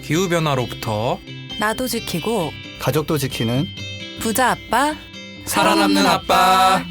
기후변화로부터 나도 지키고 가족도 지키는 부자 아빠 살아남는 아빠.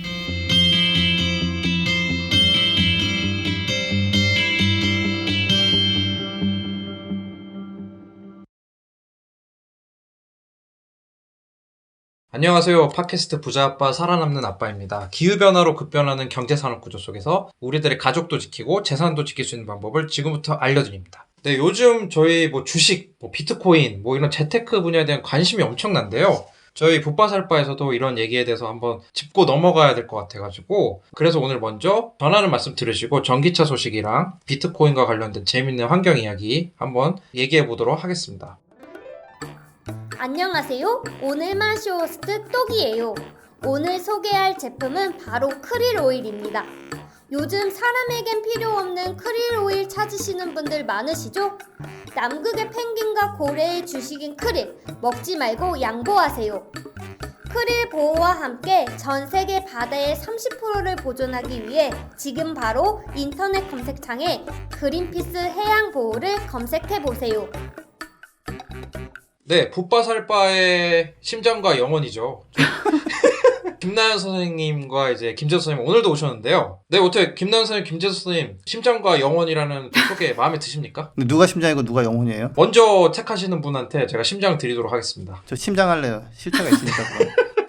안녕하세요. 팟캐스트 부자아빠 살아남는 아빠입니다. 기후변화로 급변하는 경제산업구조 속에서 우리들의 가족도 지키고 재산도 지킬 수 있는 방법을 지금부터 알려드립니다. 네, 요즘 저희 주식, 비트코인, 이런 재테크 분야에 대한 관심이 엄청난데요. 저희 붓바살바에서도 이런 얘기에 대해서 한번 짚고 넘어가야 될 것 같아가지고, 그래서 오늘 먼저 전하는 말씀 들으시고 전기차 소식이랑 비트코인과 관련된 재밌는 환경 이야기 한번 얘기해 보도록 하겠습니다. 안녕하세요. 오늘 마쇼호스트 똑이에요. 오늘 소개할 제품은 바로 크릴 오일입니다. 요즘 사람에겐 필요 없는 크릴 오일 찾으시는 분들 많으시죠? 남극의 펭귄과 고래의 주식인 크릴, 먹지 말고 양보하세요. 크릴 보호와 함께 전 세계 바다의 30%를 보존하기 위해 지금 바로 인터넷 검색창에 그린피스 해양 보호를 검색해보세요. 네, 붓바살바의 심장과 영혼이죠. 김나연 선생님과 이제 김재수 선생님 오늘도 오셨는데요. 네, 어떻게 김나연 선생님, 김재수 선생님 심장과 영혼이라는 소개 마음에 드십니까? 누가 심장이고 누가 영혼이에요? 먼저 택하시는 분한테 제가 심장 드리도록 하겠습니다. 저 심장 할래요. 실체가 있으니까.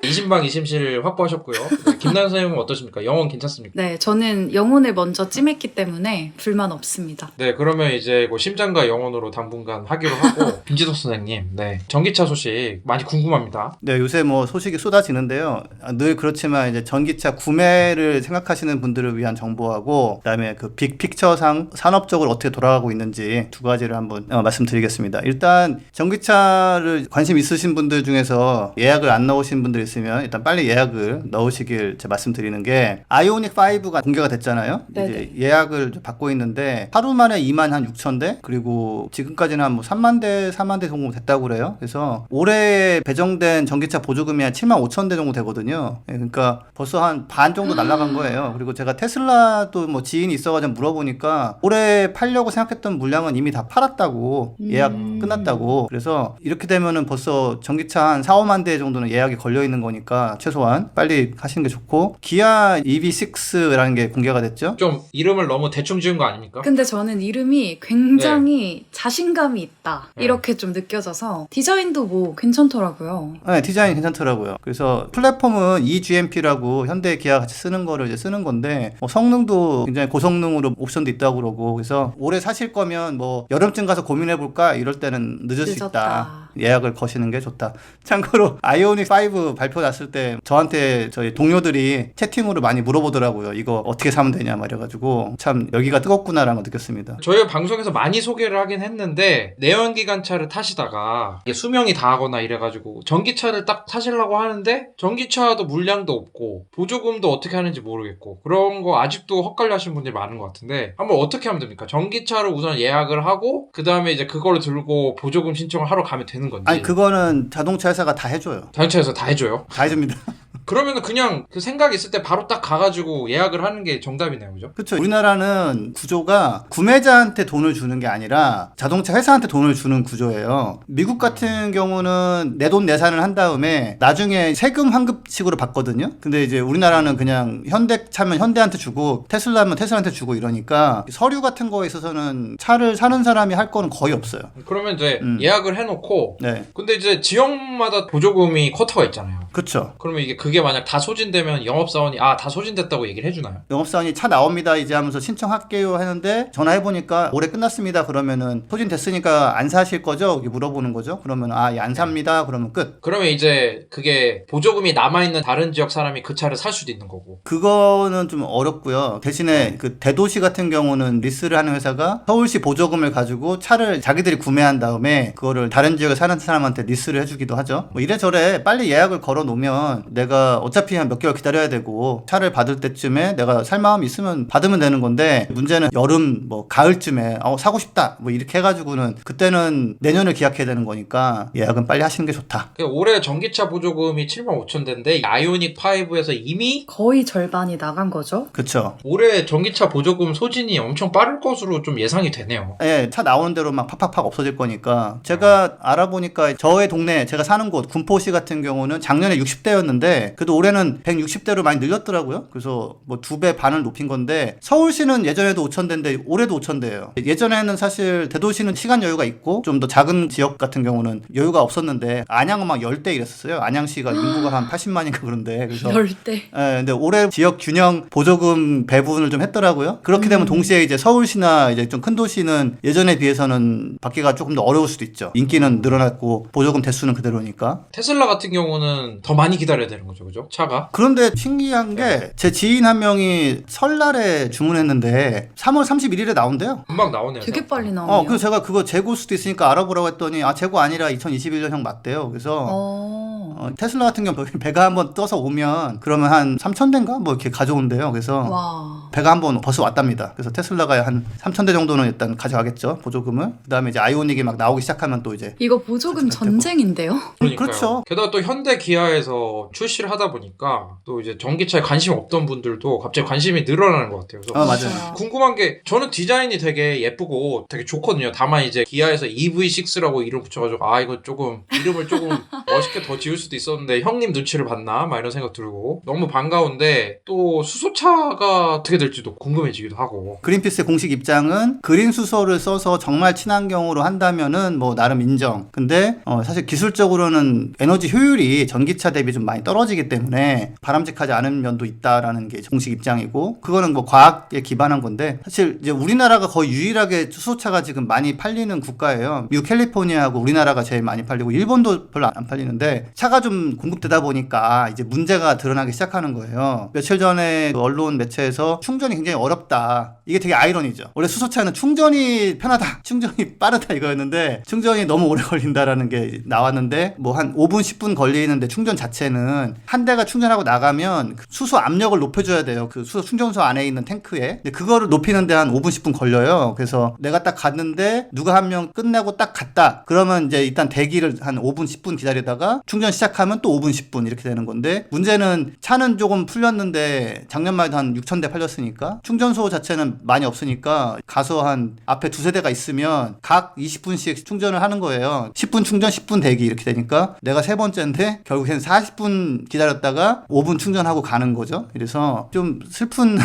이신방 이심실 확보하셨고요. 네, 김나연 선생님은 어떠십니까? 영혼 괜찮습니까? 네, 저는 영혼을 먼저 찜했기 때문에 불만 없습니다. 네, 그러면 이제 심장과 영혼으로 당분간 하기로 하고 김지석 선생님, 네, 전기차 소식 많이 궁금합니다. 네, 요새 소식이 쏟아지는데요. 늘 그렇지만 이제 전기차 구매를 생각하시는 분들을 위한 정보하고 그다음에 그 빅픽처상 산업적으로 어떻게 돌아가고 있는지 두 가지를 한번 말씀드리겠습니다. 일단 전기차를 관심 있으신 분들 중에서 예약을 안 넣으신 분들 있으면 일단 빨리 예약을 넣으시길 제가 말씀드리는 게 아이오닉 5가 공개가 됐잖아요. 이제 예약을 받고 있는데 하루 만에 26,000대 그리고 지금까지는 한 3만 대, 4만 대 정도 됐다고 그래요. 그래서 올해 배정된 전기차 보조금이 한 75,000대 정도 되거든요. 그러니까 벌써 한 반 정도 날아간 거예요. 그리고 제가 테슬라도 지인이 있어가지고 물어보니까 올해 팔려고 생각했던 물량은 이미 다 팔았다고 예약 끝났다고. 그래서 이렇게 되면은 벌써 전기차 한 4, 5만 대 정도는 예약이 걸려 있는 거니까 최소한 빨리 하시는 게 좋고, 기아 EV6라는 게 공개가 됐죠. 좀 이름을 너무 대충 지은 거 아닙니까? 근데 저는 이름이 굉장히 자신감이 있다 이렇게 좀 느껴져서 디자인도 괜찮더라고요. 네, 디자인 괜찮더라고요. 그래서 플랫폼은 eGMP라고 현대 기아 같이 쓰는 거를 이제 쓰는 건데 성능도 굉장히 고성능으로 옵션도 있다고 그러고, 그래서 올해 사실 거면 여름쯤 가서 고민해 볼까 이럴 때는 늦을 수 있다. 예약을 거시는 게 좋다. 참고로 아이오닉 5 발표 났을 때 저한테 저희 동료들이 채팅으로 많이 물어보더라고요. 이거 어떻게 사면 되냐 말해가지고 참 여기가 뜨겁구나라는 걸 느꼈습니다. 저희가 방송에서 많이 소개를 하긴 했는데 내연기관차를 타시다가 이게 수명이 다하거나 이래가지고 전기차를 딱 타시려고 하는데 전기차도 물량도 없고 보조금도 어떻게 하는지 모르겠고 그런 거 아직도 헛갈려 하시는 분들이 많은 것 같은데 한번 어떻게 하면 됩니까? 전기차를 우선 예약을 하고 그 다음에 이제 그거를 들고 보조금 신청을 하러 가면 되는 건지. 아니 그거는 자동차 회사가 다 해줘요. 자동차에서 다 해줘요? 다 해줍니다. 그러면은 그냥 그 생각이 있을 때 바로 딱 가가지고 예약을 하는 게 정답이네요, 그죠? 그렇죠. 우리나라는 구조가 구매자한테 돈을 주는 게 아니라 자동차 회사한테 돈을 주는 구조예요. 미국 같은 경우는 내돈 내산을 한 다음에 나중에 세금 환급식으로 받거든요. 근데 이제 우리나라는 그냥 현대 차면 현대한테 주고 테슬라면 테슬라한테 주고 이러니까 서류 같은 거에 있어서는 차를 사는 사람이 할 거는 거의 없어요. 그러면 이제 예약을 해놓고 네. 근데 이제 지역마다 보조금이 쿼터가 있잖아요. 그렇죠. 그러면 그게 만약 다 소진되면 영업사원이 다 소진됐다고 얘기를 해주나요? 영업사원이 차 나옵니다 이제 하면서 신청할게요 하는데 전화해보니까 올해 끝났습니다 그러면은 소진됐으니까 안 사실 거죠? 이렇게 물어보는 거죠. 그러면 예, 안 삽니다. 그러면 끝. 그러면 이제 그게 보조금이 남아있는 다른 지역 사람이 그 차를 살 수도 있는 거고. 그거는 좀 어렵고요. 대신에 그 대도시 같은 경우는 리스를 하는 회사가 서울시 보조금을 가지고 차를 자기들이 구매한 다음에 그거를 다른 지역에 사는 사람한테 리스를 해주기도 하죠. 이래저래 빨리 예약을 걸어 놓으면 내가 내가 어차피 한 몇 개월 기다려야 되고 차를 받을 때쯤에 내가 살 마음이 있으면 받으면 되는 건데 문제는 여름 뭐 가을쯤에 사고 싶다 뭐 이렇게 해가지고는 그때는 내년을 기약해야 되는 거니까 예약은 빨리 하시는 게 좋다. 올해 전기차 보조금이 75,000대인데 아이오닉 5에서 이미 거의 절반이 나간 거죠. 그쵸. 올해 전기차 보조금 소진이 엄청 빠를 것으로 좀 예상이 되네요. 예, 차 나오는 대로 막 팍팍팍 없어질 거니까 제가 알아보니까 저의 동네 제가 사는 곳 군포시 같은 경우는 작년에 60대였는데 그래도 올해는 160대로 많이 늘렸더라고요. 그래서 뭐 2배 반을 높인 건데 서울시는 예전에도 5,000대인데 올해도 5,000대예요. 예전에는 사실 대도시는 시간 여유가 있고 좀 더 작은 지역 같은 경우는 여유가 없었는데 안양은 막 10대 이랬었어요. 안양시가 인구가 한 80만인가 그런데 그래서 열대. 예, 근데 올해 지역 균형 보조금 배분을 좀 했더라고요. 그렇게 되면 동시에 이제 서울시나 이제 좀 큰 도시는 예전에 비해서는 받기가 조금 더 어려울 수도 있죠. 인기는 늘어났고 보조금 대수는 그대로니까. 테슬라 같은 경우는 더 많이 기다려야 되는 거죠, 그죠? 차가. 그런데 신기한 게 제 지인 한 명이 설날에 주문했는데 3월 31일에 나온대요. 금방 나오네요. 되게 빨리 나오네요. 그래서 제가 그거 재고일 수도 있으니까 알아보라고 했더니 재고 아니라 2021년형 맞대요. 그래서 테슬라 같은 경우 배가 한번 떠서 오면 그러면 한 3,000대인가 뭐 이렇게 가져온대요. 그래서 와. 배가 한번 벌써 왔답니다. 그래서 테슬라가 한 3,000대 정도는 일단 가져가겠죠. 보조금을. 그다음에 이제 아이오닉이 막 나오기 시작하면 또 이제 이거 보조금 전쟁인데요? 그러니까요. 그렇죠. 게다가 또 현대 기아에서 출시를 하다 보니까 또 이제 전기차에 관심 없던 분들도 갑자기 관심이 늘어나는 것 같아요. 그래서 맞아요. 궁금한 게 저는 디자인이 되게 예쁘고 되게 좋거든요. 다만 이제 기아에서 EV6라고 이름 붙여가지고 이거 조금 이름을 조금 멋있게 더 지을 수도 있었는데 형님 눈치를 봤나? 막 이런 생각 들고 너무 반가운데 또 수소차가 어떻게 될지도 궁금해지기도 하고. 그린피스의 공식 입장은 그린 수소를 써서 정말 친환경으로 한다면은 뭐 나름 인정. 근데 사실 기술적으로는 에너지 효율이 전기차 대비 좀 많이 떨어지기 때문에 바람직하지 않은 면도 있다라는 게 공식 입장이고 그거는 뭐 과학에 기반한 건데 사실 이제 우리나라가 거의 유일하게 수소차가 지금 많이 팔리는 국가예요. 미국 캘리포니아하고 우리나라가 제일 많이 팔리고 일본도 별로 안 팔리는데 차가 좀 공급되다 보니까 이제 문제가 드러나기 시작하는 거예요. 며칠 전에 그 언론 매체에서 충전이 굉장히 어렵다. 이게 되게 아이러니죠. 원래 수소차는 충전이 편하다, 충전이 빠르다 이거였는데 충전이 너무 오래 걸린다라는 게 나왔는데 뭐 한 5분, 10분 걸리는데 충전 자체는 한 대가 충전하고 나가면 그 수소 압력을 높여줘야 돼요. 그 수소 충전소 안에 있는 탱크에. 근데 그거를 높이는데 한 5분, 10분 걸려요. 그래서 내가 딱 갔는데 누가 한 명 끝내고 딱 갔다. 그러면 이제 일단 대기를 한 5분, 10분 기다리다가 충전 시작하면 또 5분, 10분 이렇게 되는 건데 문제는 차는 조금 풀렸는데 작년 말도 한 6,000대 팔렸으니까 충전소 자체는 많이 없으니까 가서 한 앞에 두세 대가 있으면 각 20분씩 충전을 하는 거예요. 10분 충전 10분 대기 이렇게 되니까 내가 세 번째인데 결국엔 40분 기다렸다가 5분 충전하고 가는 거죠. 그래서 좀 슬픈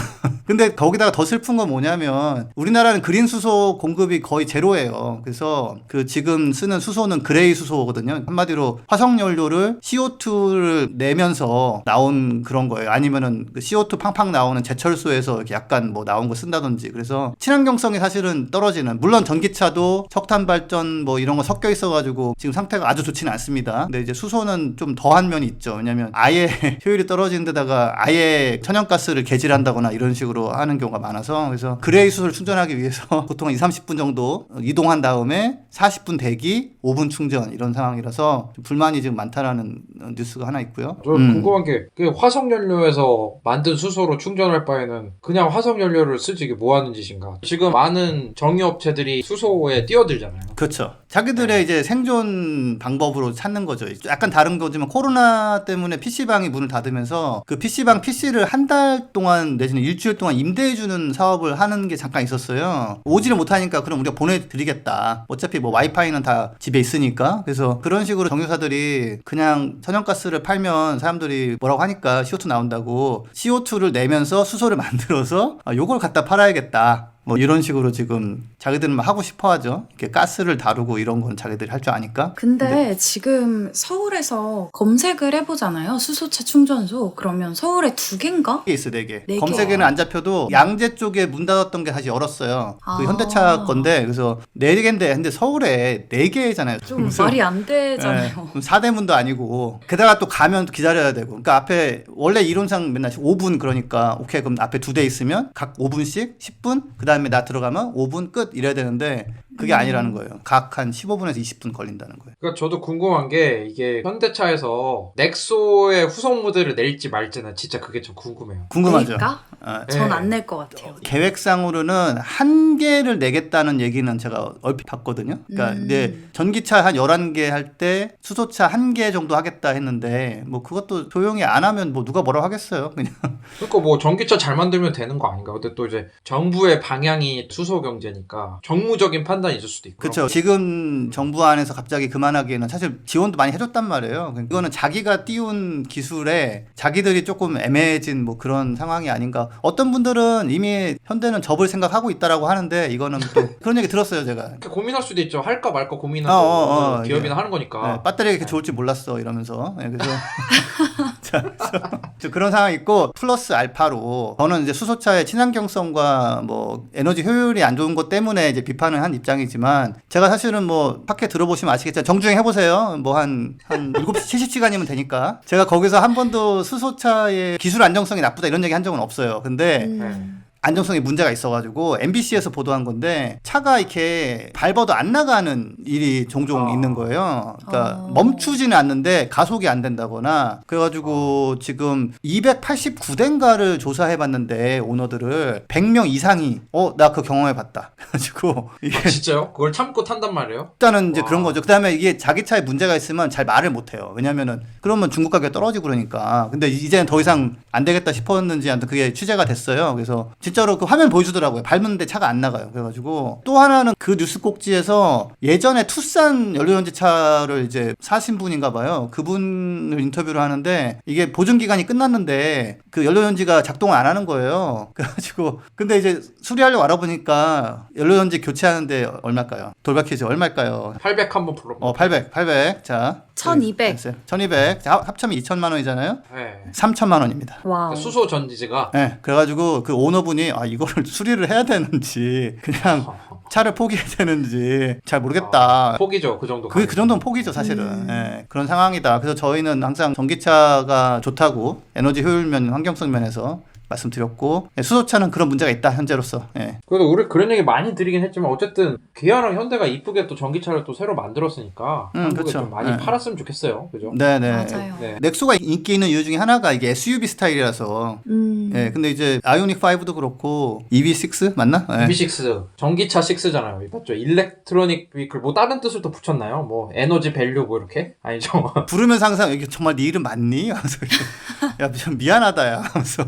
근데 거기다가 더 슬픈 건 뭐냐면 우리나라는 그린 수소 공급이 거의 제로예요. 그래서 그 지금 쓰는 수소는 그레이 수소거든요. 한마디로 화석 연료를 CO2를 내면서 나온 그런 거예요. 아니면은 그 CO2 팡팡 나오는 제철소에서 이렇게 약간 뭐 나온 거 쓴다든지. 그래서 친환경성이 사실은 떨어지는. 물론 전기차도 석탄 발전 뭐 이런 거 섞여 있어가지고 지금 상태가 아주 좋지는 않습니다. 근데 이제 수소는 좀 더한 면이 있죠. 왜냐면 아예 효율이 떨어지는 데다가 아예 천연가스를 개질한다거나 이런 식으로 하는 경우가 많아서 그래서 그레이 수소를 충전하기 위해서 보통 2-30분 정도 이동한 다음에 40분 대기, 5분 충전 이런 상황이라서 좀 불만이 지금 많다라는 뉴스가 하나 있고요. 저 궁금한 게 그 화석연료에서 만든 수소로 충전할 바에는 그냥 화석연료를 쓰지 이게 뭐 하는 짓인가. 지금 많은 정유업체들이 수소에 뛰어들잖아요. 그렇죠. 자기들의 이제 생존 방법으로 찾는 거죠. 약간 다른 거지만 코로나 때문에 PC방이 문을 닫으면서 그 PC방 PC를 한 달 동안 내지는 일주일 동안 임대해주는 사업을 하는 게 잠깐 있었어요. 오지를 못하니까 그럼 우리가 보내드리겠다. 어차피 뭐 와이파이는 다 집에 있으니까. 그래서 그런 식으로 정유사들이 그냥 천연가스를 팔면 사람들이 뭐라고 하니까 CO2 나온다고 CO2를 내면서 수소를 만들어서 요걸 갖다 팔아야겠다. 뭐 이런 식으로 지금 자기들은 막 하고 싶어 하죠. 이렇게 가스를 다루고 이런 건 자기들이 할 줄 아니까. 근데 지금 서울에서 검색을 해보잖아요. 수소차 충전소. 그러면 서울에 2개인가? 4개 있어, 4개. 네 개. 검색에는 안 잡혀도 양재 쪽에 문 닫았던 게 다시 열었어요. 그 아. 현대차 건데 그래서 4개인데 근데 서울에 4개잖아요. 좀 말이 안 되잖아요. 4대문도 아니고 게다가 또 가면 또 기다려야 되고 그러니까 앞에 원래 이론상 맨날 5분 그러니까 오케이 그럼 앞에 2대 있으면 각 5분씩 10분 그 다음에 나 들어가면 5분 끝 이래야 되는데 그게 아니라는 거예요. 각 한 15분에서 20분 걸린다는 거예요. 그러니까 저도 궁금한 게 이게 현대차에서 넥소의 후속 모델을 낼지 말지는 진짜 그게 좀 궁금해요. 궁금하죠? 낼까? 아, 전 안 낼 것 같아요. 계획상으로는 한 개를 내겠다는 얘기는 제가 얼핏 봤거든요. 그러니까 근데 전기차 한 11개 할 때 수소차 1개 정도 하겠다 했는데 뭐 그것도 조용히 안 하면 뭐 누가 뭐라고 하겠어요. 그냥. 그러니까 뭐 전기차 잘 만들면 되는 거 아닌가? 근데 또 이제 정부의 방향이 수소 경제니까 정무적인 판단이 있을 수도 있고. 그렇죠. 지금 정부 안에서 갑자기 그만하기에는 사실 지원도 많이 해줬단 말이에요. 이거는 자기가 띄운 기술에 자기들이 조금 애매해진 뭐 그런 상황이 아닌가. 어떤 분들은 이미 현대는 접을 생각하고 있다라고 하는데 이거는 또 그런 얘기 들었어요, 제가. 고민할 수도 있죠. 할까 말까 고민하고 기업이나 하는 거니까. 네, 배터리가 이렇게 좋을 줄 몰랐어 이러면서. 네, 그래서 자, 그래서 그런 상황이 있고 플러스 알파로 저는 이제 수소차의 친환경성과 뭐 에너지 효율이 안 좋은 것 때문에 이제 비판을 한 입장이지만 제가 사실은 뭐 팟캐 들어보시면 아시겠지만 정주행 해보세요. 뭐 한 7시 70시간이면 되니까 제가 거기서 한 번도 수소차의 기술 안정성이 나쁘다 이런 얘기 한 적은 없어요. 근데 안정성에 문제가 있어가지고 MBC에서 보도한 건데 차가 이렇게 밟아도 안 나가는 일이 종종 있는 거예요. 그러니까 멈추지는 않는데 가속이 안 된다거나 그래가지고 지금 289대인가를 조사해봤는데 오너들을 100명 이상이 나 그거 경험해봤다. 그래가지고 이게 진짜요? 그걸 참고 탄단 말이에요? 일단은 이제 그런 거죠. 그다음에 이게 자기 차에 문제가 있으면 잘 말을 못해요. 왜냐면은 그러면 중국 가격이 떨어지고 그러니까. 근데 이제는 더 이상 안 되겠다 싶었는지 아무튼 그게 취재가 됐어요. 그래서 진짜로 그 화면 보여주더라고요. 밟는데 차가 안 나가요. 그래가지고 또 하나는 그 뉴스 꼭지에서 예전에 투싼 연료전지 차를 이제 사신 분인가 봐요. 그분을 인터뷰를 하는데 이게 보증 기간이 끝났는데 그 연료전지가 작동을 안 하는 거예요. 그래가지고 근데 이제 수리하려고 알아보니까 연료전지 교체하는데 얼마일까요? 돌발 퀴즈 얼마일까요? 800 한번 불러. 800. 자. 1200. 1200. 자, 합치면 2천만 원이잖아요. 네. 3천만 원입니다. 와우. 수소 전지가 네, 그래가지고 그 오너분이 이거를 수리를 해야 되는지 그냥 차를 포기해야 되는지 잘 모르겠다. 포기죠, 그 정도. 그 정도는 포기죠, 사실은. 예, 그런 상황이다. 그래서 저희는 항상 전기차가 좋다고 에너지 효율면, 환경성 면에서 말씀드렸고 수소차는 그런 문제가 있다 현재로서. 예. 그래도 우리 그런 얘기 많이 드리긴 했지만 어쨌든 기아랑 현대가 이쁘게 또 전기차를 또 새로 만들었으니까 한국에 그쵸. 좀 많이 네. 팔았으면 좋겠어요. 그죠? 네네. 맞아요. 네. 넥소가 인기 있는 이유 중에 하나가 이게 SUV 스타일이라서. 예, 근데 이제 아이오닉 5도 그렇고 EV6 맞나? 예. EV6 전기차 6잖아요. 맞죠? 일렉트로닉 비클 뭐 다른 뜻을 또 붙였나요? 뭐 에너지 밸류 뭐 이렇게? 아니죠. 부르면서 항상 이게 정말 네 이름 맞니? 하면서 야, 좀 미안하다 야 하면서.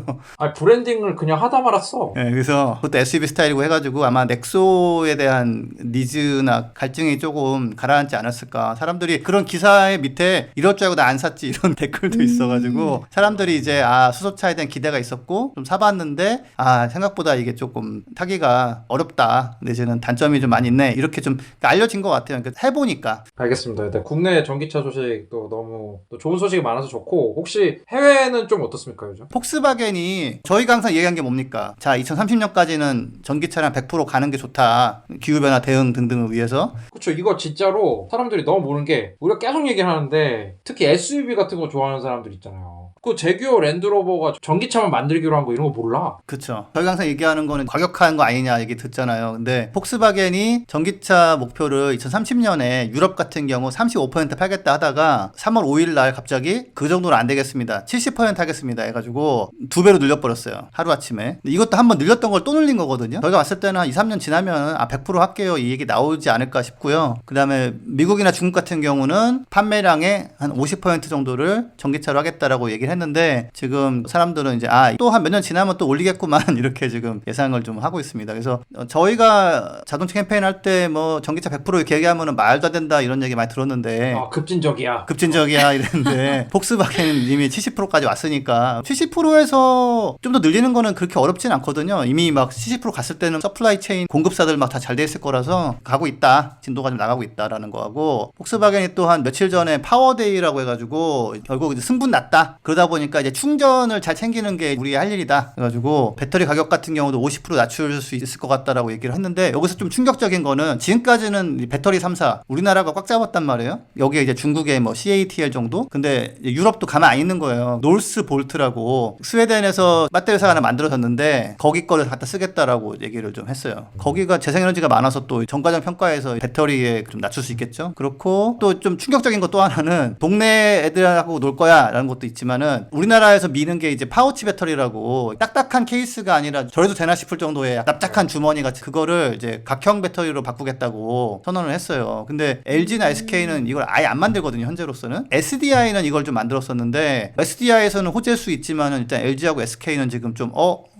브랜딩을 그냥 하다 말았어. 예, 그래서 그것도 SUV 스타일이고 해가지고 아마 넥소에 대한 니즈나 갈증이 조금 가라앉지 않았을까. 사람들이 그런 기사의 밑에 이럴 줄 알고 나 안 샀지 이런 댓글도 있어가지고 사람들이 이제 수소차에 대한 기대가 있었고 좀 사봤는데 생각보다 이게 조금 타기가 어렵다. 내지는 단점이 좀 많이 있네. 이렇게 좀 알려진 것 같아요. 그러니까 해보니까. 알겠습니다. 네, 국내 전기차 소식도 너무 또 좋은 소식이 많아서 좋고 혹시 해외는 좀 어떻습니까 요즘? 폭스바겐이 저희가 항상 얘기한 게 뭡니까? 자, 2030년까지는 전기차량 100% 가는 게 좋다. 기후변화 대응 등등을 위해서. 그쵸. 이거 진짜로 사람들이 너무 모르는 게 우리가 계속 얘기를 하는데 특히 SUV 같은 거 좋아하는 사람들 있잖아요. 그 제규어 랜드로버가 전기차만 만들기로 한 거 이런 거 몰라. 그쵸. 저희가 항상 얘기하는 거는 과격한 거 아니냐 얘기 듣잖아요. 근데 폭스바겐이 전기차 목표를 2030년에 유럽 같은 경우 35% 팔겠다 하다가 3월 5일 날 갑자기 그 정도는 안 되겠습니다. 70% 하겠습니다 해가지고 2배로 늘려버렸어요. 하루아침에. 근데 이것도 한번 늘렸던 걸 또 늘린 거거든요. 저희가 봤을 때는 한 2, 3년 지나면 100% 할게요 이 얘기 나오지 않을까 싶고요. 그 다음에 미국이나 중국 같은 경우는 판매량의 한 50% 정도를 전기차로 하겠다라고 얘기를 했는데 지금 사람들은 이제 또 한 몇 년 지나면 또 올리겠구만 이렇게 지금 예상을 좀 하고 있습니다. 그래서 저희가 자동차 캠페인 할 때 뭐 전기차 100% 이렇게 얘기하면 말도 안 된다 이런 얘기 많이 들었는데 급진적이야 이랬는데 폭스바겐 이미 70%까지 왔으니까 70%에서 좀 더 늘리는 거는 그렇게 어렵진 않거든요. 이미 막 70% 갔을 때는 서플라이 체인 공급사들 막 다 잘 돼 있을 거라서 가고 있다. 진도가 좀 나가고 있다라는 거하고 폭스바겐이 또 한 며칠 전에 파워데이라고 해가지고 결국 이제 승분 났다. 그러다 그러다 보니까 이제 충전을 잘 챙기는 게 우리의 할 일이다. 그래가지고 배터리 가격 같은 경우도 50% 낮출 수 있을 것 같다라고 얘기를 했는데 여기서 좀 충격적인 거는 지금까지는 이 배터리 3사 우리나라가 꽉 잡았단 말이에요. 여기에 이제 중국의 뭐 CATL 정도? 근데 유럽도 가만 안 있는 거예요. 놀스 볼트라고 스웨덴에서 배터리 회사가 하나 만들어졌는데 거기 거를 갖다 쓰겠다라고 얘기를 좀 했어요. 거기가 재생에너지가 많아서 또 정가적 평가에서 배터리에 좀 낮출 수 있겠죠. 그렇고 또 좀 충격적인 거 또 하나는 동네 애들하고 놀 거야 라는 것도 있지만은 우리나라에서 미는 게 이제 파우치 배터리라고 딱딱한 케이스가 아니라 저래도 되나 싶을 정도의 납작한 주머니 같이 그거를 이제 각형 배터리로 바꾸겠다고 선언을 했어요. 근데 LG나 SK는 이걸 아예 안 만들거든요. 현재로서는. SDI는 이걸 좀 만들었었는데 SDI에서는 호재일 수 있지만은 일단 LG하고 SK는 지금 좀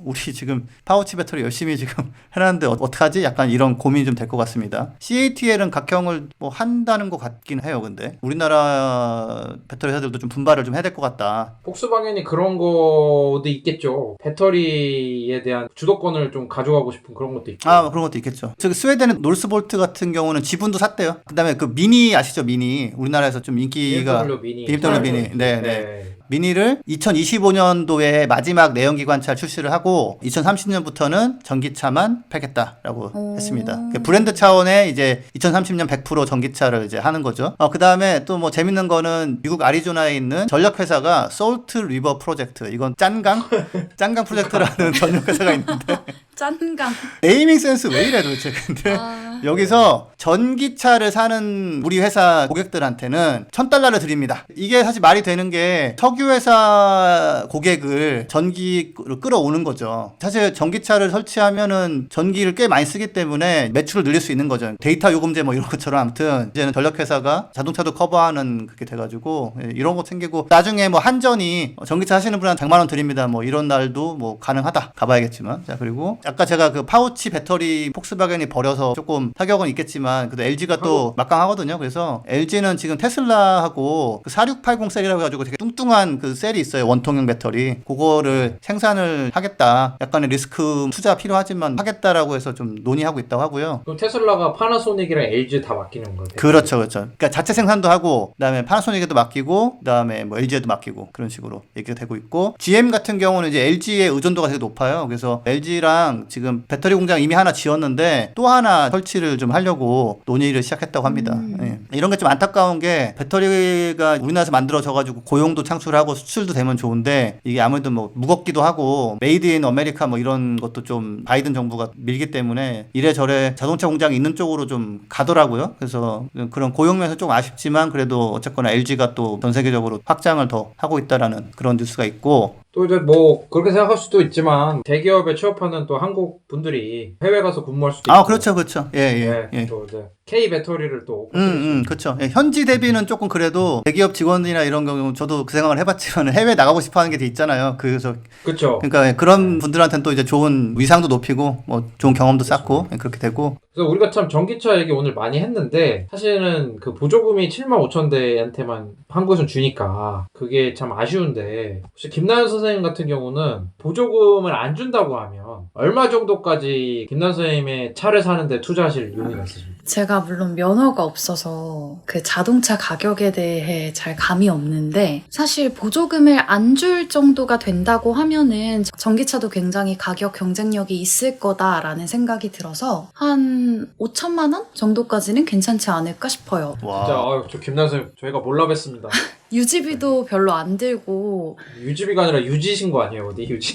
우리 지금 파우치 배터리 열심히 지금 해놨는데 어떡하지? 약간 이런 고민이 좀 될 것 같습니다. CATL은 각형을 뭐 한다는 것 같긴 해요. 근데 우리나라 배터리 회사들도 좀 분발을 좀 해야 될 것 같다. 폭스바겐이 그런 것도 있겠죠. 배터리에 대한 주도권을 좀 가져가고 싶은 그런 것도 있고. 그런 것도 있겠죠. 저기 스웨덴의 놀스볼트 같은 경우는 지분도 샀대요. 그다음에 그 미니 아시죠? 미니 우리나라에서 좀 인기가 BMW 미니. 네. 미니를 2025년도에 마지막 내연기관차 출시를 하고 2030년부터는 전기차만 팔겠다라고 했습니다. 브랜드 차원의 이제 2030년 100% 전기차를 이제 하는 거죠. 그 다음에 또 뭐 재밌는 거는 미국 아리조나에 있는 전력회사가 솔트 리버 프로젝트. 이건 짠강 프로젝트라는 전력회사가 있는데 짠강. 네이밍 센스 왜 이래 도대체. 근데 여기서 전기차를 사는 우리 회사 고객들한테는 $1,000를 드립니다. 이게 사실 말이 되는 게 석유회사 고객을 전기로 끌어오는 거죠. 사실 전기차를 설치하면은 전기를 꽤 많이 쓰기 때문에 매출을 늘릴 수 있는 거죠. 데이터 요금제 뭐 이런 것처럼 아무튼 이제는 전력회사가 자동차도 커버하는 그렇게 돼가지고 이런 거 챙기고 나중에 뭐 한전이 전기차 하시는 분한테 100만 원 드립니다. 뭐 이런 날도 뭐 가능하다. 가봐야겠지만. 자, 그리고 아까 제가 그 파우치 배터리 폭스바겐이 버려서 조금 타격은 있겠지만 그래도 LG가 또 막강하거든요. 그래서 LG는 지금 테슬라하고 그 4680 셀이라고 해가지고 되게 뚱뚱한 그 셀이 있어요. 원통형 배터리. 그거를 생산을 하겠다. 약간의 리스크 투자 필요하지만 하겠다라고 해서 좀 논의하고 있다고 하고요. 그럼 테슬라가 파나소닉이랑 LG 다 맡기는 거예요? 그렇죠. 그러니까 자체 생산도 하고 그다음에 파나소닉에도 맡기고 그다음에 뭐 LG에도 맡기고 그런 식으로 얘기가 되고 있고 GM 같은 경우는 이제 LG의 의존도가 되게 높아요. 그래서 LG랑 지금 배터리 공장 이미 하나 지었는데 또 하나 설치를 좀 하려고 논의를 시작했다고 합니다. 이런 게 좀 안타까운 게 배터리가 우리나라에서 만들어져가지고 고용도 창출하고 수출도 되면 좋은데 이게 아무래도 뭐 무겁기도 하고 메이드 인 아메리카 뭐 이런 것도 좀 바이든 정부가 밀기 때문에 이래저래 자동차 공장이 있는 쪽으로 좀 가더라고요. 그래서 그런 고용면에서 좀 아쉽지만 그래도 어쨌거나 LG가 또 전 세계적으로 확장을 더 하고 있다라는 그런 뉴스가 있고 또 이제 뭐 그렇게 생각할 수도 있지만 대기업에 취업하는 또 한국 분들이 해외 가서 근무할 수도 있고. 그렇죠. 예. 또 이제 K 배터리를 또 그렇죠. 예, 현지 대비는 조금 그래도 대기업 직원이나 이런 경우 저도 그 생각을 해봤지만 해외 나가고 싶어하는 게 돼 있잖아요. 그래서 그렇죠. 그러니까 그런 분들한테는 또 이제 좋은 위상도 높이고 뭐 좋은 경험도 쌓고 그렇게 되고. 그래서 우리가 참 전기차 얘기 오늘 많이 했는데 사실은 그 보조금이 75,000대한테만 한국에선 주니까 그게 참 아쉬운데 혹시 김나연 선생님 같은 경우는 보조금을 안 준다고 하면 얼마 정도까지 김나연 선생님의 차를 사는데 투자하실 용의가 있으십니까? 제가 물론 면허가 없어서 그 자동차 가격에 대해 잘 감이 없는데 사실 보조금을 안 줄 정도가 된다고 하면은 전기차도 굉장히 가격 경쟁력이 있을 거다라는 생각이 들어서 한 5천만 원 정도까지는 괜찮지 않을까 싶어요. 와. 진짜 저 김나연 선생님 저희가 몰라 뵀습니다. 유지비도 별로 안 들고 유지비가 아니라 유지신 거 아니에요? 어디 유지?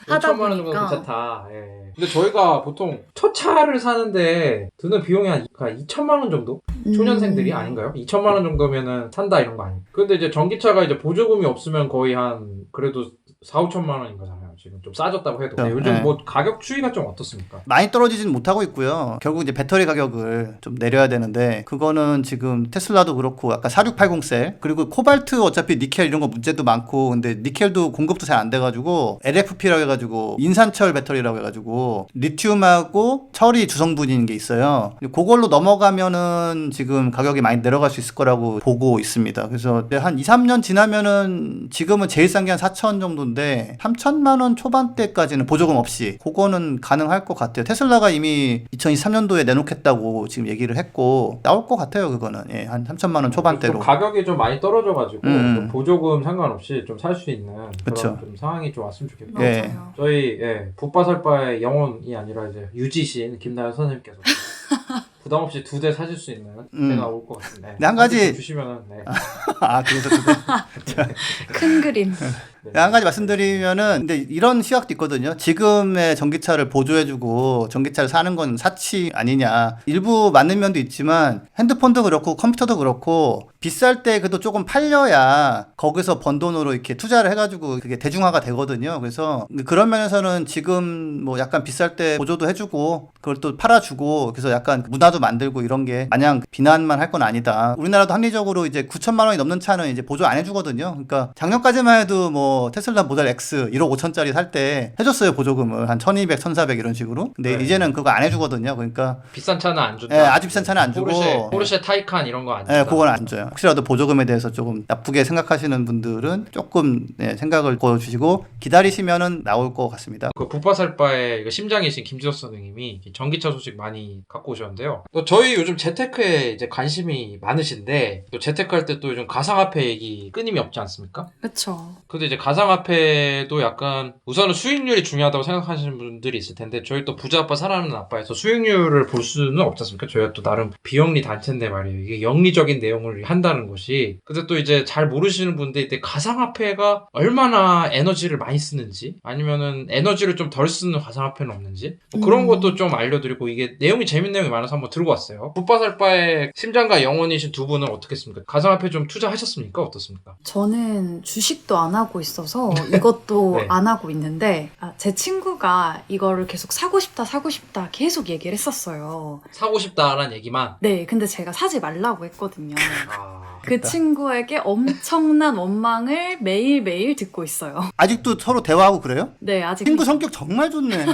하다 5천만 원 정도 보니까. 괜찮다. 예. 근데 저희가 보통 첫 차를 사는데 드는 비용이 한 2천만 원 정도? 초년생들이 아닌가요? 2천만 원 정도면은 산다 이런 거 아니에요? 근데 이제 전기차가 이제 보조금이 없으면 거의 한 그래도 4, 5천만 원인 거잖아요. 지금 좀 싸졌다고 해도. 요즘 뭐 가격 추이가 좀 어떻습니까? 많이 떨어지진 못하고 있고요. 결국 이제 배터리 가격을 좀 내려야 되는데 그거는 지금 테슬라도 그렇고 아까 4680 셀 그리고 코발트 어차피 니켈 이런 거 문제도 많고 근데 니켈도 공급도 잘 안 돼가지고 LFP라고 해가지고 인산철 배터리라고 해가지고 리튬하고 철이 주성분인 게 있어요. 그걸로 넘어가면은 지금 가격이 많이 내려갈 수 있을 거라고 보고 있습니다. 그래서 한 2, 3년 지나면은 지금은 제일 싼 게 한 4천 정도인데 3천만 원 초반대까지는 보조금 없이 그거는 가능할 것 같아요. 테슬라가 이미 2023년도에 내놓겠다고 지금 얘기를 했고 나올 것 같아요. 그거는 예, 한 3천만 원 초반대로. 좀 가격이 좀 많이 떨어져가지고 좀 보조금 상관없이 좀 살 수 있는 그쵸. 그런 좀 상황이 좀 왔으면 좋겠고. 예. 맞아요. 저희 붓바살바의 영혼이 아니라 이제 유지신 김나연 선생님께서 부담 없이 2대 사실 수 있는 때가 올 것 같은데. 근데 한 가지- 주시면은 네. 아 그래서 큰 그림. 한 가지 말씀드리면은 근데 이런 시각도 있거든요. 지금의 전기차를 보조해주고 전기차를 사는 건 사치 아니냐. 일부 맞는 면도 있지만 핸드폰도 그렇고 컴퓨터도 그렇고 비쌀 때 그래도 조금 팔려야 거기서 번 돈으로 이렇게 투자를 해가지고 그게 대중화가 되거든요. 그래서 그런 면에서는 지금 뭐 약간 비쌀 때 보조도 해주고 그걸 또 팔아주고 그래서 약간 문화도 만들고 이런 게 마냥 비난만 할 건 아니다. 우리나라도 합리적으로 이제 9천만 원이 넘는 차는 이제 보조 안 해주거든요. 그러니까 작년까지만 해도 뭐 테슬라 모델 X 1억 5천짜리 살 때 해줬어요. 보조금을 한 1200, 1400 이런 식으로. 근데 네. 이제는 그거 안 해주거든요. 그러니까 비싼 차는 안 준다. 예, 아주 비싼 차는 안 주고 포르쉐 타이칸 이런 거 안 준다. 예, 그건 안 줘요. 혹시라도 보조금에 대해서 조금 나쁘게 생각하시는 분들은 조금 생각을 보여주시고 기다리시면은 나올 것 같습니다. 그 붓바살바의 심장이신 김지호 선생님이 전기차 소식 많이 갖고 오셨는데요. 또 저희 요즘 재테크에 이제 관심이 많으신데 또 재테크 할 때 또 요즘 가상화폐 얘기 끊임이 없지 않습니까? 그렇죠. 근데 이제 가상화폐도 약간 우선은 수익률이 중요하다고 생각하시는 분들이 있을 텐데 저희 또 부자 아빠 살아남는 아빠에서 수익률을 볼 수는 없지 않습니까? 저희가 또 나름 비영리 단체인데 말이에요. 이게 영리적인 내용을 한다는 것이. 근데 또 이제 잘 모르시는 분들 이때 가상화폐가 얼마나 에너지를 많이 쓰는지 아니면은 에너지를 좀 덜 쓰는 가상화폐는 없는지 뭐 그런 것도 좀 알려드리고 이게 내용이 재밌는 내용이 많아서 한번 들고 왔어요. 붓바살바의 심장과 영혼이신 두 분은 어떻겠습니까? 가상화폐 좀 투자하셨습니까? 어떻습니까? 저는 주식도 안 하고 있어서 이것도 네. 안 하고 있는데 제 친구가 이거를 계속 사고 싶다 계속 얘기를 했었어요. 사고 싶다라는 얘기만. 네, 근데 제가 사지 말라고 했거든요. 아, 그 친구에게 엄청난 원망을 매일매일 듣고 있어요. 아직도 서로 대화하고 그래요? 네, 아직 친구 성격 정말 좋네.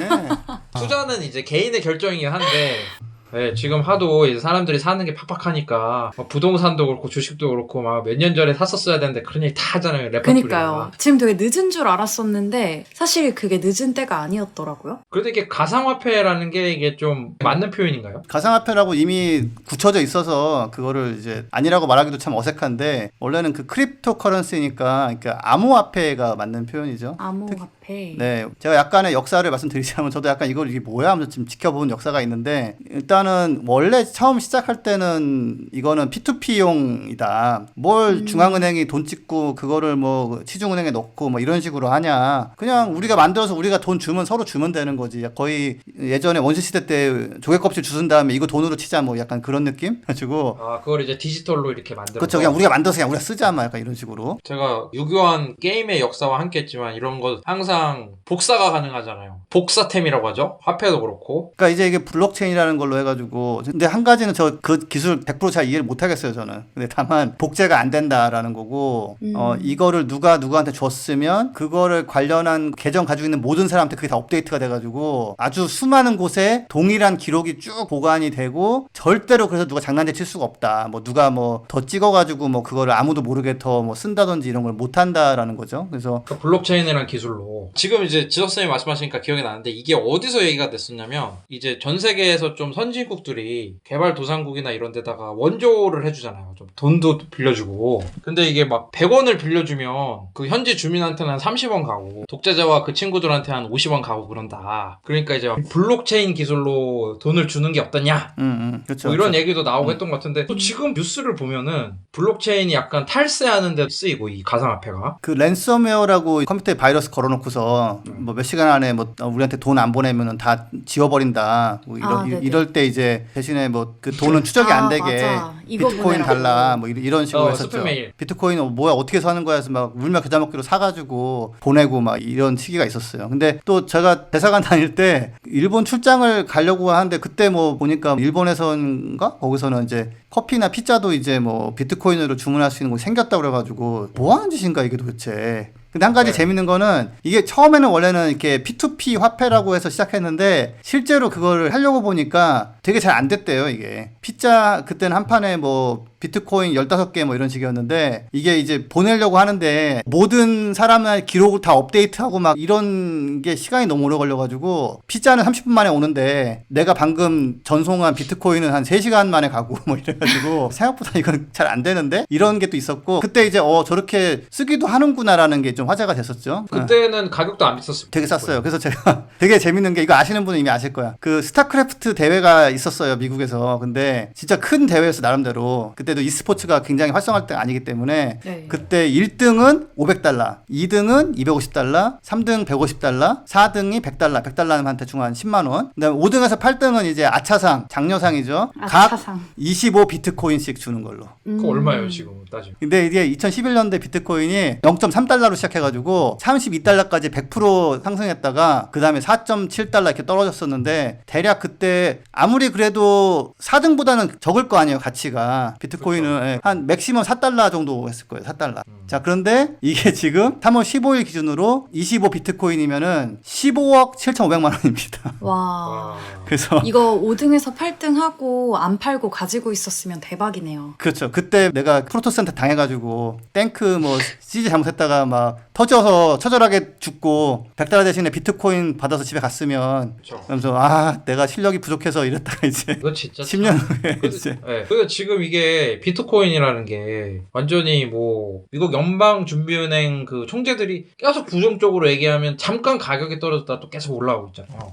투자는 이제 개인의 결정이긴 한데 네, 지금 하도 이제 사람들이 사는 게 팍팍하니까 막 부동산도 그렇고 주식도 그렇고 막 몇 년 전에 샀었어야 되는데 그런 얘기 다 하잖아요. 레퍼토리가. 그니까요. 지금 되게 늦은 줄 알았었는데 사실 그게 늦은 때가 아니었더라고요. 그래도 이게 가상화폐라는 게 이게 좀 맞는 표현인가요? 가상화폐라고 이미 굳혀져 있어서 그거를 이제 아니라고 말하기도 참 어색한데 원래는 그 크립토 커런시니까 그러니까 암호화폐가 맞는 표현이죠. 암호화폐. 네, 제가 약간의 역사를 말씀드리자면 저도 약간 이걸 이게 뭐야 하면서 지금 지켜본 역사가 있는데 일단은 원래 처음 시작할 때는 이거는 P2P용이다. 뭘 중앙은행이 돈 찍고 그거를 뭐 시중은행에 넣고 뭐 이런 식으로 하냐. 그냥 우리가 만들어서 우리가 돈 주면 서로 주면 되는 거지. 거의 예전에 원시시대 때 조개껍질 주순 다음에 이거 돈으로 치자 뭐 약간 그런 느낌? 가지고 아, 그걸 이제 디지털로 이렇게 만들어서. 그렇죠. 그냥 우리가 만들어서 그냥 우리가 쓰자 막 약간 이런 식으로. 제가 유교한 게임의 역사와 함께 했지만 이런 거 항상 복사가 가능하잖아요. 복사템이라고 하죠. 화폐도 그렇고. 그러니까 이제 이게 블록체인이라는 걸로 해가지고 근데 한 가지는 저 그 기술 100% 잘 이해를 못 하겠어요 저는. 근데 다만 복제가 안 된다라는 거고 이거를 누구한테 줬으면 그거를 관련한 계정 가지고 있는 모든 사람한테 그게 다 업데이트가 돼가지고 아주 수많은 곳에 동일한 기록이 쭉 보관이 되고 절대로 그래서 누가 장난질 칠 수가 없다. 뭐 누가 뭐 더 찍어가지고 뭐 그거를 아무도 모르게 더 뭐 쓴다든지 이런 걸 못 한다라는 거죠. 그래서 그 블록체인이라는 기술로 지금 이제 지석선생님이 말씀하시니까 기억이 나는데 이게 어디서 얘기가 됐었냐면 이제 전 세계에서 좀 선진국들이 개발도상국이나 이런 데다가 원조를 해주잖아요. 좀 돈도 빌려주고. 근데 이게 막 100원을 빌려주면 그 현지 주민한테는 한 30원 가고 독재자와 그 친구들한테 한 50원 가고 그런다. 그러니까 이제 블록체인 기술로 돈을 주는 게 어떠냐. 그렇죠. 뭐 이런 그렇죠. 얘기도 나오고 했던 것 같은데 또 지금 뉴스를 보면은 블록체인이 약간 탈세하는 데 쓰이고 이 가상화폐가 그 랜섬웨어라고 컴퓨터에 바이러스 걸어놓고서 뭐 몇 시간 안에 뭐 우리한테 돈 안 보내면은 다 지워버린다. 뭐 네네. 이럴 때 이제 대신에 뭐 그 돈은 추적이 안 되게 맞아. 이거 비트코인 보내라고. 달라 뭐 이런 식으로 했었죠. 스팸메일. 비트코인 뭐야 어떻게 사는 거야 해서 막 울며 겨자 먹기로 사가지고 보내고 막 이런 시기가 있었어요. 근데 또 제가 대사관 다닐 때 일본 출장을 가려고 하는데 그때 뭐 보니까 일본에서인가 거기서는 이제 커피나 피자도 이제 뭐 비트코인으로 주문할 수 있는 곳이 생겼다고 그래가지고 뭐 하는 짓인가 이게 도대체. 근데 한 가지 재밌는 거는 이게 처음에는 원래는 이렇게 P2P 화폐라고 해서 시작했는데 실제로 그거를 하려고 보니까 되게 잘 안 됐대요 이게. 피자 그때는 한 판에 뭐 비트코인 15개 뭐 이런 식이었는데 이게 이제 보내려고 하는데 모든 사람의 기록을 다 업데이트하고 막 이런 게 시간이 너무 오래 걸려가지고 피자는 30분 만에 오는데 내가 방금 전송한 비트코인은 한 3시간 만에 가고 뭐 이래가지고 생각보다 이건 잘 안 되는데 이런 게 또 있었고 그때 이제 저렇게 쓰기도 하는구나라는 게 좀 화제가 됐었죠. 그때는 가격도 안 비쌌습니다. 되게 쌌어요. 그래서 제가 되게 재밌는 게 이거 아시는 분은 이미 아실 거야. 그 스타크래프트 대회가 있었어요. 미국에서. 근데 진짜 큰 대회였어 나름대로. 그때도 e스포츠가 굉장히 활성화할 때가 아니기 때문에 네. 그때 1등은 $500, 2등은 $250, 3등 $150, 4등이 $100, 100달러는 한 대충 한 10만 원. 그다음에 5등에서 8등은 이제 아차상, 장려상이죠. 아차상. 각 25비트코인씩 주는 걸로. 그거 얼마예요 지금 따지면? 근데 이게 2011년대 비트코인이 0.3달러로 시작해가지고 32달러까지 100% 상승했다가 그 다음에 4.7달러 이렇게 떨어졌었는데 대략 그때 아무리 그래도 4등보다는 적을 거 아니에요 가치가 비트코인은 그렇죠. 예, 한 맥시멈 4달러 정도 했을 거예요 4달러. 자 그런데 이게 지금 3월 15일 기준으로 25비트코인이면은 15억 7,500만 원입니다. 와. 그래서 이거 5등에서 8등 하고 안 팔고 가지고 있었으면 대박이네요. 그렇죠. 그때 내가 프로토스한테 당해가지고 탱크 뭐 CG 잘못했다가 막 터져서 처절하게 죽고 100달러 대신에 비트코인 받아서 집에 갔으면 그렇죠. 그러면서 내가 실력이 부족해서 이랬다가 이제 이거 진짜 10년 후에 이제 네. 그래서 지금 이게 비트코인이라는 게 완전히 뭐 미국 연방준비은행 그 총재들이 계속 부정적으로 얘기하면 잠깐 가격이 떨어졌다 또 계속 올라가고 있잖아요.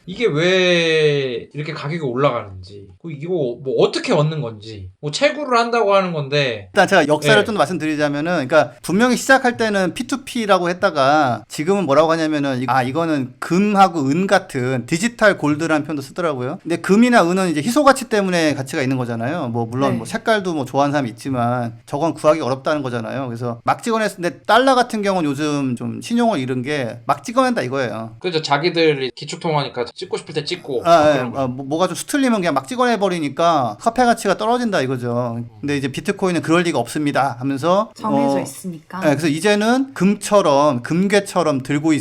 이게 왜 이렇게 가격이 올라가는지 이거 뭐 어떻게 얻는 건지 뭐 채굴을 한다고 하는 건데 일단 제가 역사를 네. 좀 말씀드리자면은 그러니까 분명히 시작할 때는 P2P라고 했다가 지금은 뭐라고 하냐면은 이거는 금하고 은 같은 디지털 골드라는 표현도 쓰더라고요. 근데 금이나 은은 이제 희소 가치 때문에 가치가 있는 거잖아요. 뭐 물론 네. 뭐 색깔도 뭐 좋아하는 사람이 있지만 저건 구하기 어렵다는 거잖아요. 그래서 막 찍어냈는데 달러 같은 경우는 요즘 좀 신용을 잃은 게 막 찍어낸다 이거예요. 그죠 자기들이 기축통화니까 찍고 싶을 때 찍고 뭐가 좀 수틀리면 그냥 막 찍어내버리니까 화폐 가치가 떨어진다 이거죠. 근데 이제 비트코인은 그럴 리가 없습니다 하면서 정해져 있으니까. 네, 그래서 이제는 금괴처럼 들고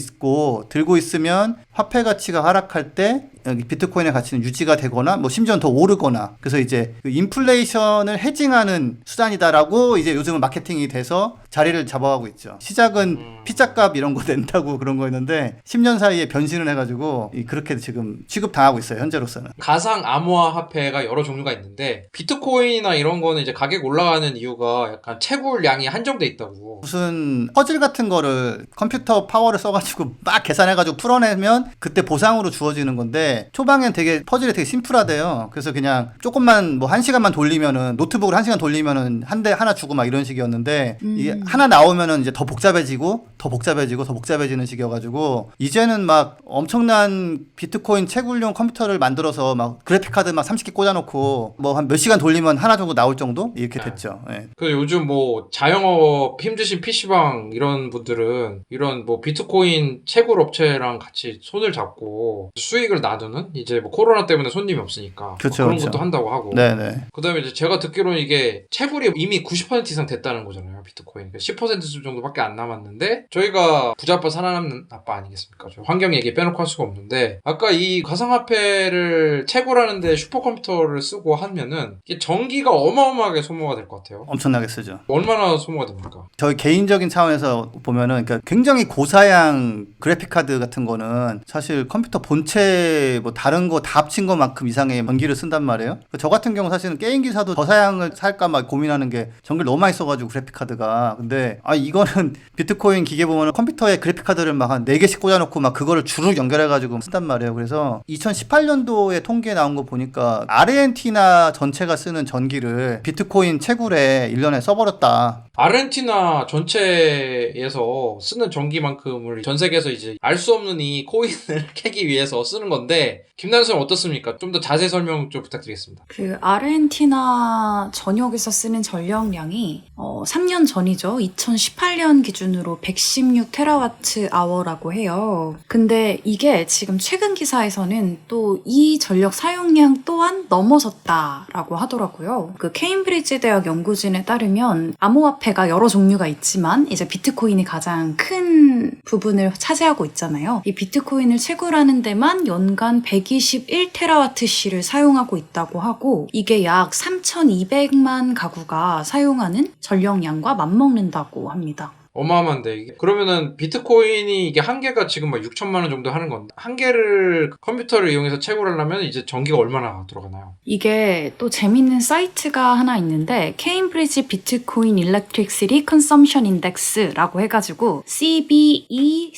있으면 화폐 가치가 하락할 때 여기 비트코인의 가치는 유지가 되거나 뭐 심지어는 더 오르거나 그래서 이제 그 인플레이션을 헤징하는 수단이다라고 이제 요즘은 마케팅이 돼서 자리를 잡아가고 있죠. 시작은 피자값 이런 거 낸다고 그런 거였는데 10년 사이에 변신을 해가지고 그렇게 지금 취급당하고 있어요. 현재로서는. 가상 암호화 화폐가 여러 종류가 있는데 비트코인이나 이런 거는 이제 가격 올라가는 이유가 약간 채굴량이 한정돼 있다고. 무슨 퍼즐 같은 거를 컴퓨터 파워를 써가지고 막 계산해가지고 풀어내면 그때 보상으로 주어지는 건데 초반엔 되게 퍼즐이 되게 심플하대요. 그래서 그냥 조금만 뭐 1시간만 돌리면은 노트북을 1시간 돌리면은 한 대 하나 주고 막 이런 식이었는데 이게 하나 나오면은 이제 더 복잡해지는 식이어가지고 이제는 막 엄청난 비트코인 채굴용 컴퓨터를 만들어서 막 그래픽카드 막 30개 꽂아놓고 뭐 한 몇 시간 돌리면 하나 정도 나올 정도 이렇게 됐죠. 예. 그래서 요즘 뭐 자영업 힘드신 PC방 이런 분들은 이런 뭐 비트코인 채굴 업체랑 같이 손을 잡고 수익을 나누는 이제 뭐 코로나 때문에 손님이 없으니까 그렇죠, 그런 그렇죠. 것도 한다고 하고. 네네. 그다음에 이제 제가 듣기로는 이게 채굴이 이미 90% 이상 됐다는 거잖아요. 비트코인. 그러니까 10% 정도밖에 안 남았는데 저희가 부자 아빠 살아남는 아빠 아니겠습니까? 환경 얘기 빼놓고 할 수가 없는데 아까 이 가상화폐를 채굴하는데 슈퍼컴퓨터를 쓰고 하면은 이게 전기가 어마어마하게 소모가 될 것 같아요. 엄청나게 쓰죠. 얼마나 소모가 됩니까? 저희 개인적인 차원에서 보면은 그러니까 굉장히 고사양 그래픽 카드 같은 거는 사실 컴퓨터 본체 뭐 다른 거 다 합친 것만큼 이상의 전기를 쓴단 말이에요. 저 같은 경우 사실은 게임기 사도 저사양을 살까 막 고민하는 게 전기를 너무 많이 써가지고 그래픽 카드가. 근데 이거는 비트코인 기계 보면은 컴퓨터에 그래픽 카드를 막 한 4개씩 꽂아놓고 막 그거를 주로 연결해가지고 쓴단 말이에요. 그래서 2018년도에 통계에 나온 거 보니까 아르헨티나 전체가 쓰는 전기를 비트코인 채굴에 1년에 써버렸다. 아르헨티나 전체에서 쓰는 전기만큼을 전 세계에서 이제 알 수 없는 이 코인을 캐기 위해서 쓰는 건데 김나연 선생님 어떻습니까? 좀 더 자세히 설명 좀 부탁드리겠습니다. 그 아르헨티나 전역에서 쓰는 전력량이 3년 전이죠. 2018년 기준으로 116테라와트 아워라고 해요. 근데 이게 지금 최근 기사에서는 또 이 전력 사용량 또한 넘어섰다라고 하더라고요. 그 케임브리지 대학 연구진에 따르면 암호화폐 시스템화폐가 여러 종류가 있지만 이제 비트코인이 가장 큰 부분을 차지하고 있잖아요. 이 비트코인을 채굴하는 데만 연간 121테라와트시를 사용하고 있다고 하고 이게 약 3,200만 가구가 사용하는 전력량과 맞먹는다고 합니다. 어마어마한데 이게. 그러면은 비트코인이 이게 한 개가 지금 막 6천만 원 정도 하는 건데 한 개를 컴퓨터를 이용해서 채굴하려면 이제 전기가 얼마나 들어가나요? 이게 또 재밌는 사이트가 하나 있는데 케임브리지 비트코인 일렉트릭시티 컨섬션 인덱스라고 해가지고 cbeci.org라는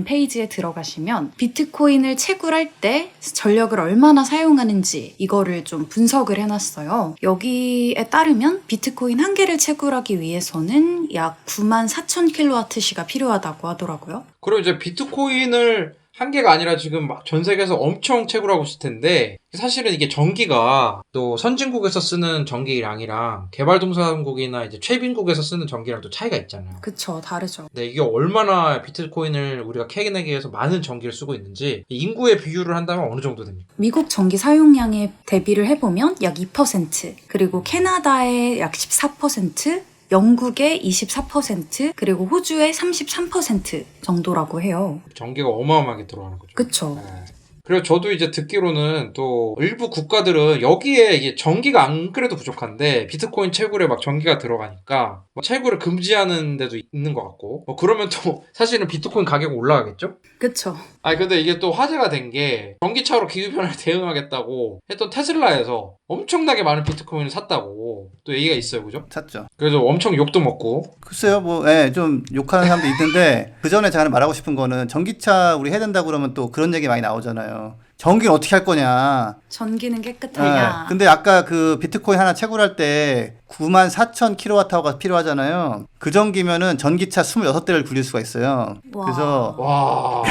페이지에 들어가시면 비트코인을 채굴할 때 전력을 얼마나 사용하는지 이거를 좀 분석을 해놨어요. 여기에 따르면 비트코인 한 개를 채굴하기 위해서는 약 94,000kWh가 필요하다고 하더라고요. 그럼 이제 비트코인을 한 개가 아니라 지금 막 전 세계에서 엄청 채굴하고 있을 텐데 사실은 이게 전기가 또 선진국에서 쓰는 전기량이랑 개발도상국이나 이제 최빈국에서 쓰는 전기랑 또 차이가 있잖아요. 그쵸, 다르죠. 근데 이게 얼마나 비트코인을 우리가 캐내기 위해서 많은 전기를 쓰고 있는지 인구의 비율을 한다면 어느 정도 됩니까? 미국 전기 사용량에 대비를 해보면 약 2%, 그리고 캐나다의 약 14%, 영국의 24%, 그리고 호주의 33% 정도라고 해요. 전기가 어마어마하게 들어가는 거죠. 그쵸. 네. 그리고 저도 이제 듣기로는 또 일부 국가들은 여기에 이게 전기가 안 그래도 부족한데 비트코인 채굴에 막 전기가 들어가니까 뭐 채굴을 금지하는 데도 있는 것 같고 뭐 그러면 또 사실은 비트코인 가격이 올라가겠죠? 그쵸. 아니 근데 이게 또 화제가 된 게 전기차로 기후변화에 대응하겠다고 했던 테슬라에서 엄청나게 많은 비트코인을 샀다고 또 얘기가 있어요, 그죠? 샀죠. 그래서 엄청 욕도 먹고. 글쎄요, 뭐, 예, 좀 욕하는 사람도 있는데, 그 전에 제가 말하고 싶은 거는 전기차 우리 해야 된다고 그러면 또 그런 얘기 많이 나오잖아요. 전기는 어떻게 할 거냐. 전기는 깨끗하냐. 예, 근데 아까 그 비트코인 하나 채굴할 때 94,000kWh가 필요하잖아요. 그 전기면은 전기차 26대를 굴릴 수가 있어요. 와. 그래서 와.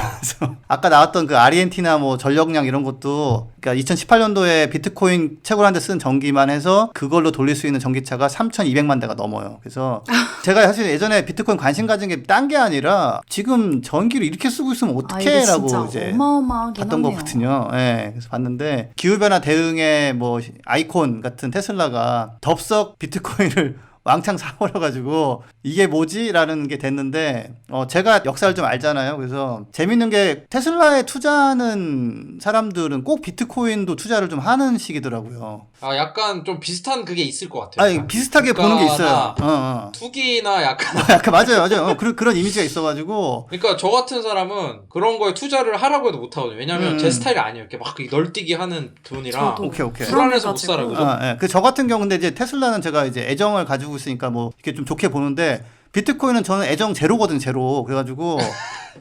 아까 나왔던 그 아르헨티나 뭐 전력량 이런 것도 그러니까 2018년도에 비트코인 채굴하는 데 쓴 전기만 해서 그걸로 돌릴 수 있는 전기차가 3,200만 대가 넘어요. 그래서 제가 사실 예전에 비트코인 관심 가진 게 딴 게 아니라 지금 전기를 이렇게 쓰고 있으면 어떡해? 라고 이제 어마어마하긴 봤던 하네요. 거거든요. 예. 그래서 봤는데 기후변화 대응의 뭐 아이콘 같은 테슬라가 덥석 비트코인을 왕창 사버려가지고 이게 뭐지? 라는 게 됐는데 제가 역사를 좀 알잖아요. 그래서 재밌는 게 테슬라에 투자하는 사람들은 꼭 비트코인도 투자를 좀 하는 식이더라고요. 아, 약간 좀 비슷한 그게 있을 것 같아요. 아니 비슷하게 보는 게 있어요. 투기나 약간. 약간 맞아요. 그런 이미지가 있어가지고. 그러니까 저 같은 사람은 그런 거에 투자를 하라고 해도 못 하거든요. 왜냐면 제 스타일이 아니에요. 이렇게 막 널뛰기 하는 돈이라. 저도. 오케이. 불안해서 못 살아요. 그죠? 예. 그 저 같은 경우인데 이제 테슬라는 제가 이제 애정을 가지고 있으니까 뭐 이렇게 좀 좋게 보는데 비트코인은 저는 애정 제로거든, 제로. 그래가지고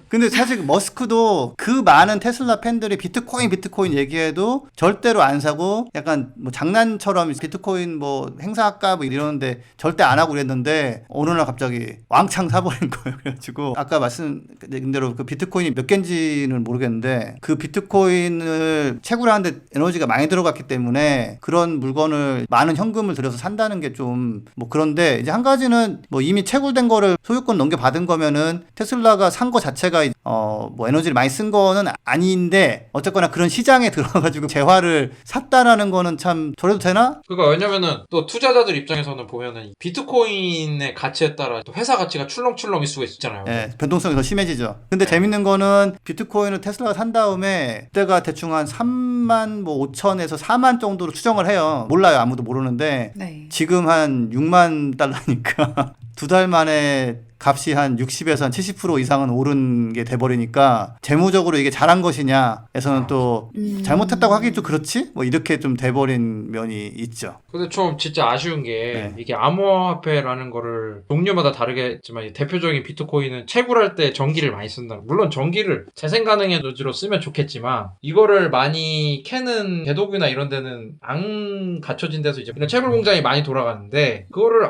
근데 사실 머스크도 그 많은 테슬라 팬들이 비트코인 얘기해도 절대로 안 사고 약간 뭐 장난처럼 비트코인 뭐 행사할까 뭐 이러는데 절대 안 하고 그랬는데 어느 날 갑자기 왕창 사버린 거예요. 그래가지고 아까 말씀드린 대로 그 비트코인이 몇 개인지는 모르겠는데 그 비트코인을 채굴하는데 에너지가 많이 들어갔기 때문에 그런 물건을 많은 현금을 들여서 산다는 게 좀 뭐 그런데 이제 한 가지는 뭐 이미 채굴된 거를 소유권 넘겨받은 거면은 테슬라가 산 거 자체가 뭐 에너지를 많이 쓴 거는 아닌데 어쨌거나 그런 시장에 들어가지고 재화를 샀다라는 거는 참 저래도 되나? 그러니까 왜냐면은 또 투자자들 입장에서는 보면은 비트코인의 가치에 따라 또 회사 가치가 출렁출렁일 수가 있잖아요. 네, 변동성이 더 심해지죠. 근데 재밌는 거는 비트코인을 테슬라가 산 다음에 그때가 대충 한 3만 뭐 5천에서 4만 정도로 추정을 해요. 몰라요. 아무도 모르는데 네. 지금 한 6만 달러니까 2달 만에 값이 한 60에서 한 70% 이상은 오른 게 돼버리니까 재무적으로 이게 잘한 것이냐에서는 또 잘못했다고 하기 좀 그렇지? 뭐 이렇게 좀 돼버린 면이 있죠. 근데 좀 진짜 아쉬운 게 네. 이게 암호화폐라는 거를 종류마다 다르겠지만 대표적인 비트코인은 채굴할 때 전기를 많이 쓴다. 물론 전기를 재생 가능 에너지로 쓰면 좋겠지만 이거를 많이 캐는 개도기나 이런 데는 안 갖춰진 데서 이제 이런 채굴 공장이 많이 돌아가는데 그거를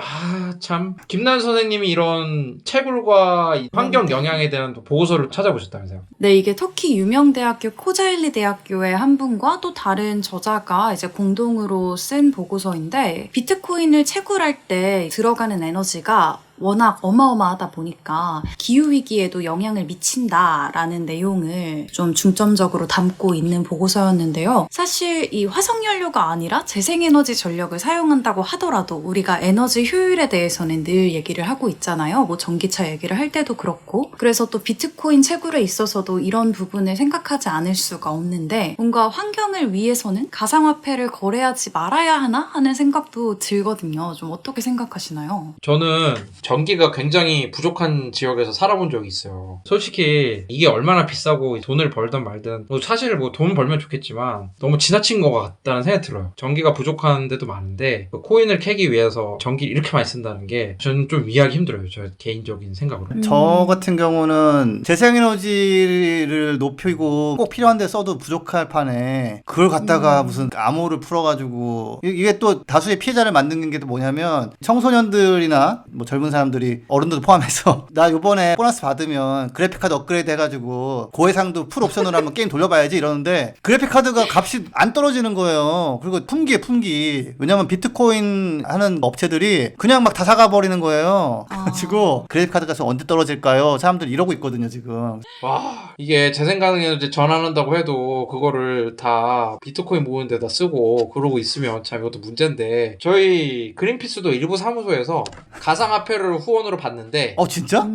참 김난 선생님이 이런 채굴과 이 환경 영향에 대한 보고서를 찾아보셨다면서요? 네, 이게 터키 유명 대학교 코자일리 대학교의 한 분과 또 다른 저자가 이제 공동으로 쓴 보고서인데 비트코인을 채굴할 때 들어가는 에너지가 워낙 어마어마하다 보니까 기후위기에도 영향을 미친다라는 내용을 좀 중점적으로 담고 있는 보고서였는데요. 사실 이 화석연료가 아니라 재생에너지 전력을 사용한다고 하더라도 우리가 에너지 효율에 대해서는 늘 얘기를 하고 있잖아요. 뭐 전기차 얘기를 할 때도 그렇고. 그래서 또 비트코인 채굴에 있어서도 이런 부분을 생각하지 않을 수가 없는데 뭔가 환경을 위해서는 가상화폐를 거래하지 말아야 하나 하는 생각도 들거든요. 좀 어떻게 생각하시나요? 저는 전기가 굉장히 부족한 지역에서 살아본 적이 있어요. 솔직히 이게 얼마나 비싸고 돈을 벌든 말든 뭐 사실 뭐 돈 벌면 좋겠지만 너무 지나친 것 같다는 생각이 들어요. 전기가 부족한 데도 많은데 그 코인을 캐기 위해서 전기를 이렇게 많이 쓴다는 게 저는 좀 이해하기 힘들어요. 저 개인적인 생각으로. 저 같은 경우는 재생에너지를 높이고 꼭 필요한 데 써도 부족할 판에 그걸 갖다가 무슨 암호를 풀어가지고 이게 또 다수의 피해자를 만드는 게 또 뭐냐면 청소년들이나 뭐 젊은 사람들이 어른들도 포함해서 나 요번에 보너스 받으면 그래픽카드 업그레이드 해가지고 고해상도 풀 옵션으로 한번 게임 돌려봐야지 이러는데 그래픽카드가 값이 안 떨어지는 거예요. 그리고 품기에 품기. 왜냐면 비트코인 하는 업체들이 그냥 막 다 사가 버리는 거예요. 그래가지고 그래픽카드 값이 언제 떨어질까요? 사람들이 이러고 있거든요 지금. 와, 이게 재생가능에너지 전환한다고 해도 그거를 다 비트코인 모으는 데다 쓰고 그러고 있으면 참 이것도 문제인데 저희 그린피스도 일부 사무소에서 가상화폐를 후원으로 받는데 진짜?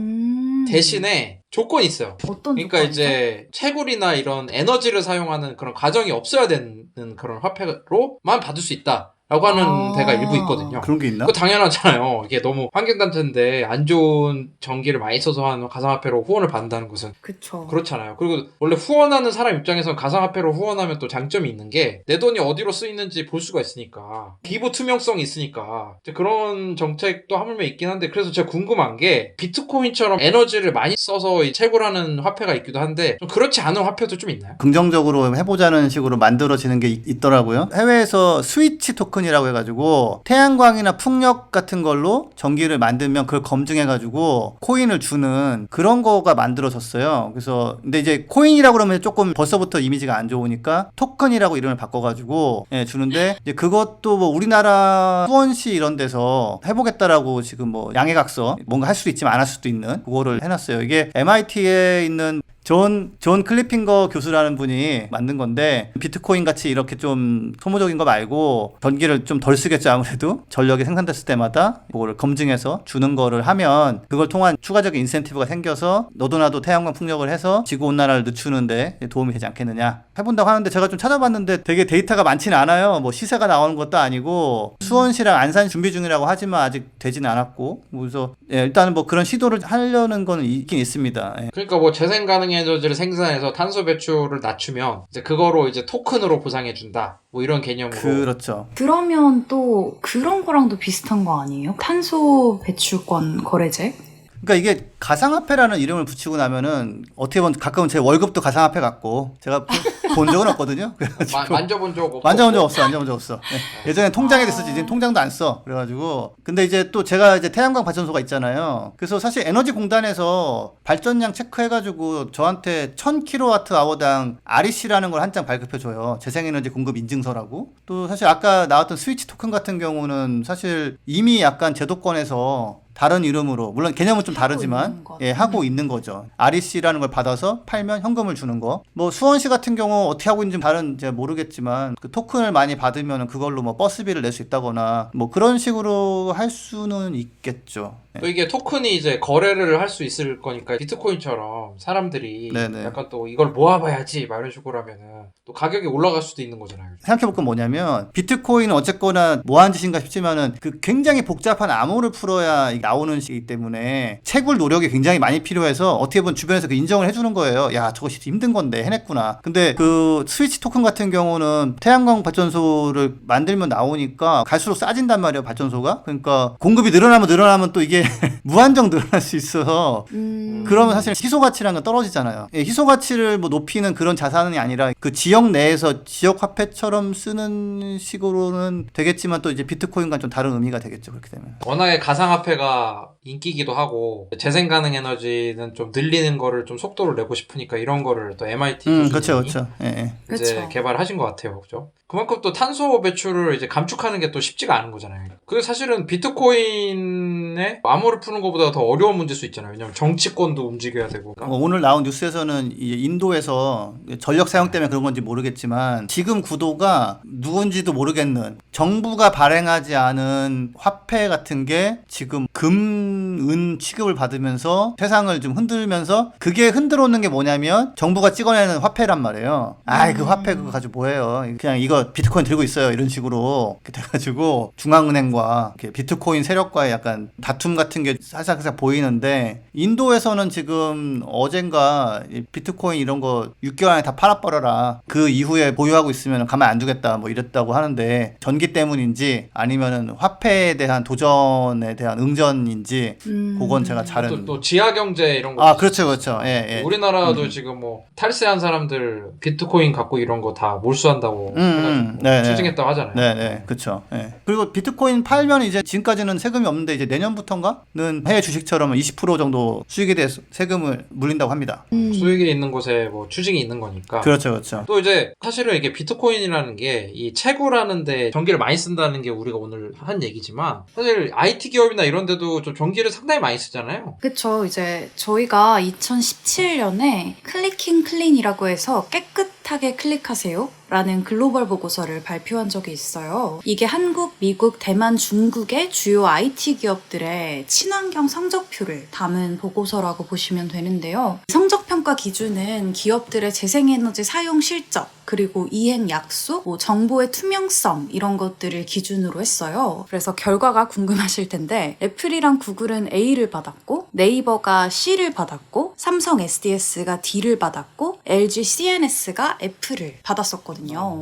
대신에 조건이 있어요. 어떤 그러니까 조건이죠? 이제 채굴이나 이런 에너지를 사용하는 그런 과정이 없어야 되는 그런 화폐로만 받을 수 있다. 라고 하는 데가 일부 있거든요. 그런 게 있나? 그거 당연하잖아요. 이게 너무 환경단체인데 안 좋은 전기를 많이 써서 하는 가상화폐로 후원을 받는다는 것은 그쵸. 그렇잖아요. 그리고 원래 후원하는 사람 입장에서는 가상화폐로 후원하면 또 장점이 있는 게 내 돈이 어디로 쓰이는지 볼 수가 있으니까 기부 투명성이 있으니까 이제 그런 정책도 하물며 있긴 한데 그래서 제가 궁금한 게 비트코인처럼 에너지를 많이 써서 채굴하는 화폐가 있기도 한데 좀 그렇지 않은 화폐도 좀 있나요? 긍정적으로 해보자는 식으로 만들어지는 게 있더라고요. 해외에서 스위치 토큰이라고 해가지고 태양광이나 풍력 같은 걸로 전기를 만들면 그걸 검증해가지고 코인을 주는 그런 거가 만들어졌어요. 그래서 근데 이제 코인이라고 그러면 조금 벌써부터 이미지가 안 좋으니까 토큰이라고 이름을 바꿔가지고 주는데 이제 그것도 뭐 우리나라 수원시 이런 데서 해보겠다라고 지금 뭐 양해각서 뭔가 할 수도 있지만 안 할 수도 있는 그거를 해놨어요. 이게 MIT에 있는 존 클리핑거 교수라는 분이 만든 건데 비트코인 같이 이렇게 좀 소모적인 거 말고 전기를 좀 덜 쓰겠죠. 아무래도 전력이 생산됐을 때마다 그거를 검증해서 주는 거를 하면 그걸 통한 추가적인 인센티브가 생겨서 너도 나도 태양광 풍력을 해서 지구온난화를 늦추는데 도움이 되지 않겠느냐 해본다고 하는데 제가 좀 찾아봤는데 되게 데이터가 많지는 않아요. 뭐 시세가 나오는 것도 아니고 수원시랑 안산 준비 중이라고 하지만 아직 되지는 않았고 그래서 일단은 뭐 그런 시도를 하려는 건 있긴 있습니다. 그러니까 뭐 재생 가능 에너지를 생산해서 탄소 배출을 낮추면 이제 그거로 이제 토큰으로 보상해 준다. 뭐 이런 개념으로. 그렇죠. 그러면 또 그런 거랑도 비슷한 거 아니에요? 탄소 배출권 거래제? 그러니까 이게 가상화폐라는 이름을 붙이고 나면은 어떻게 보면 가끔은 제 월급도 가상화폐 같고 제가 본 적은 없거든요. 그래가지고 만져본 적 없고. 만져본 적 없어. 네. 예전에 통장에 됐었지. 이제 통장도 안 써. 그래가지고 근데 이제 또 제가 이제 태양광 발전소가 있잖아요. 그래서 사실 에너지공단에서 발전량 체크해가지고 저한테 1000kWh당 REC라는 걸 한 장 발급해줘요. 재생에너지 공급 인증서라고. 또 사실 아까 나왔던 스위치 토큰 같은 경우는 사실 이미 약간 제도권에서 다른 이름으로 물론 개념은 좀 다르지만 하고 있는 거죠. REC라는 걸 받아서 팔면 현금을 주는 거. 뭐 수원시 같은 경우 어떻게 하고 있는지 다른 제가 모르겠지만 그 토큰을 많이 받으면 그걸로 뭐 버스비를 낼 수 있다거나 뭐 그런 식으로 할 수는 있겠죠. 또 이게 토큰이 이제 거래를 할 수 있을 거니까 비트코인처럼 사람들이 네네. 약간 또 이걸 모아봐야지 막 이런 식으로 하면은 또 가격이 올라갈 수도 있는 거잖아요. 생각해볼 건 뭐냐면 비트코인은 어쨌거나 뭐하는 짓인가 싶지만은 그 굉장히 복잡한 암호를 풀어야 나오는 시기 때문에 채굴 노력이 굉장히 많이 필요해서 어떻게 보면 주변에서 그 인정을 해주는 거예요. 야 저것이 힘든 건데 해냈구나. 근데 그 스위치 토큰 같은 경우는 태양광 발전소를 만들면 나오니까 갈수록 싸진단 말이에요. 발전소가. 그러니까 공급이 늘어나면 또 이게 무한정 늘어날 수 있어서 그러면 사실 희소 가치라는 건 떨어지잖아요. 희소 가치를 뭐 높이는 그런 자산이 아니라 그 지역 내에서 지역 화폐처럼 쓰는 식으로는 되겠지만 또 이제 비트코인과 좀 다른 의미가 되겠죠. 그렇게 되면. 워낙에 가상화폐가 인기기도 하고 재생 가능 에너지는 좀 늘리는 거를 좀 속도를 내고 싶으니까 이런 거를 또 MIT 교수님이 그렇죠. 예. 이제 그쵸. 개발하신 것 같아요. 그죠? 그만큼 또 탄소 배출을 이제 감축하는 게 또 쉽지가 않은 거잖아요. 그게 사실은 비트코인의 비트코인에 암호를 푸는 것보다 더 어려운 문제일 수 있잖아요. 왜냐면 정치권도 움직여야 되고. 오늘 나온 뉴스에서는 이 인도에서 전력 사용 때문에 그런 건지 모르겠지만 지금 구도가 누군지도 모르겠는 정부가 발행하지 않은 화폐 같은 게 지금 금, 은 취급을 받으면서 세상을 좀 흔들면서 그게 흔들어 놓는 게 뭐냐면 정부가 찍어내는 화폐란 말이에요. 아이 그 화폐 그거 가지고 뭐해요. 그냥 이거 비트코인 들고 있어요. 이런 식으로 돼가지고 중앙은행과 비트코인 세력과의 약간 다툼 같은 게 살짝살짝 보이는데 인도에서는 지금 어젠가 비트코인 이런 거 6개월 안에 다 팔아버려라. 그 이후에 보유하고 있으면 가만 안 두겠다 뭐 이랬다고 하는데 전기 때문인지 아니면은 화폐에 대한 도전에 대한 응전인지 그건 제가 잘은 또 지하 경제 이런 거. 아 그렇죠 그렇죠. 예. 우리나라도 지금 뭐 탈세한 사람들 비트코인 갖고 이런 거 다 몰수한다고 해가지고 네, 추징했다고 하잖아요. 네, 그렇죠. 예. 그리고 비트코인 팔면 이제 지금까지는 세금이 없는데 이제 내년부터인가는 해외 주식처럼 20% 정도 수익에 대해서 세금을 물린다고 합니다. 수익이 있는 곳에 뭐 추징이 있는 거니까. 그렇죠. 또 이제 사실은 이게 비트코인이라는 게 이 채굴하는데 전기를 많이 쓴다는 게 우리가 오늘 한 얘기지만 사실 IT 기업이나 이런 데도 좀 전기를 상당히 많이 쓰잖아요. 그쵸. 이제 저희가 2017년에 클리킹 클린이라고 해서 깨끗하게 클릭하세요 라는 글로벌 보고서를 발표한 적이 있어요. 이게 한국, 미국, 대만, 중국의 주요 IT 기업들의 친환경 성적표를 담은 보고서라고 보시면 되는데요. 성적평가 기준은 기업들의 재생에너지 사용 실적, 그리고 이행 약속, 정보의 투명성 이런 것들을 기준으로 했어요. 그래서 결과가 궁금하실 텐데 애플이랑 구글은 A를 받았고 네이버가 C를 받았고 삼성 SDS가 D를 받았고 LG CNS가 F를 받았었거든요.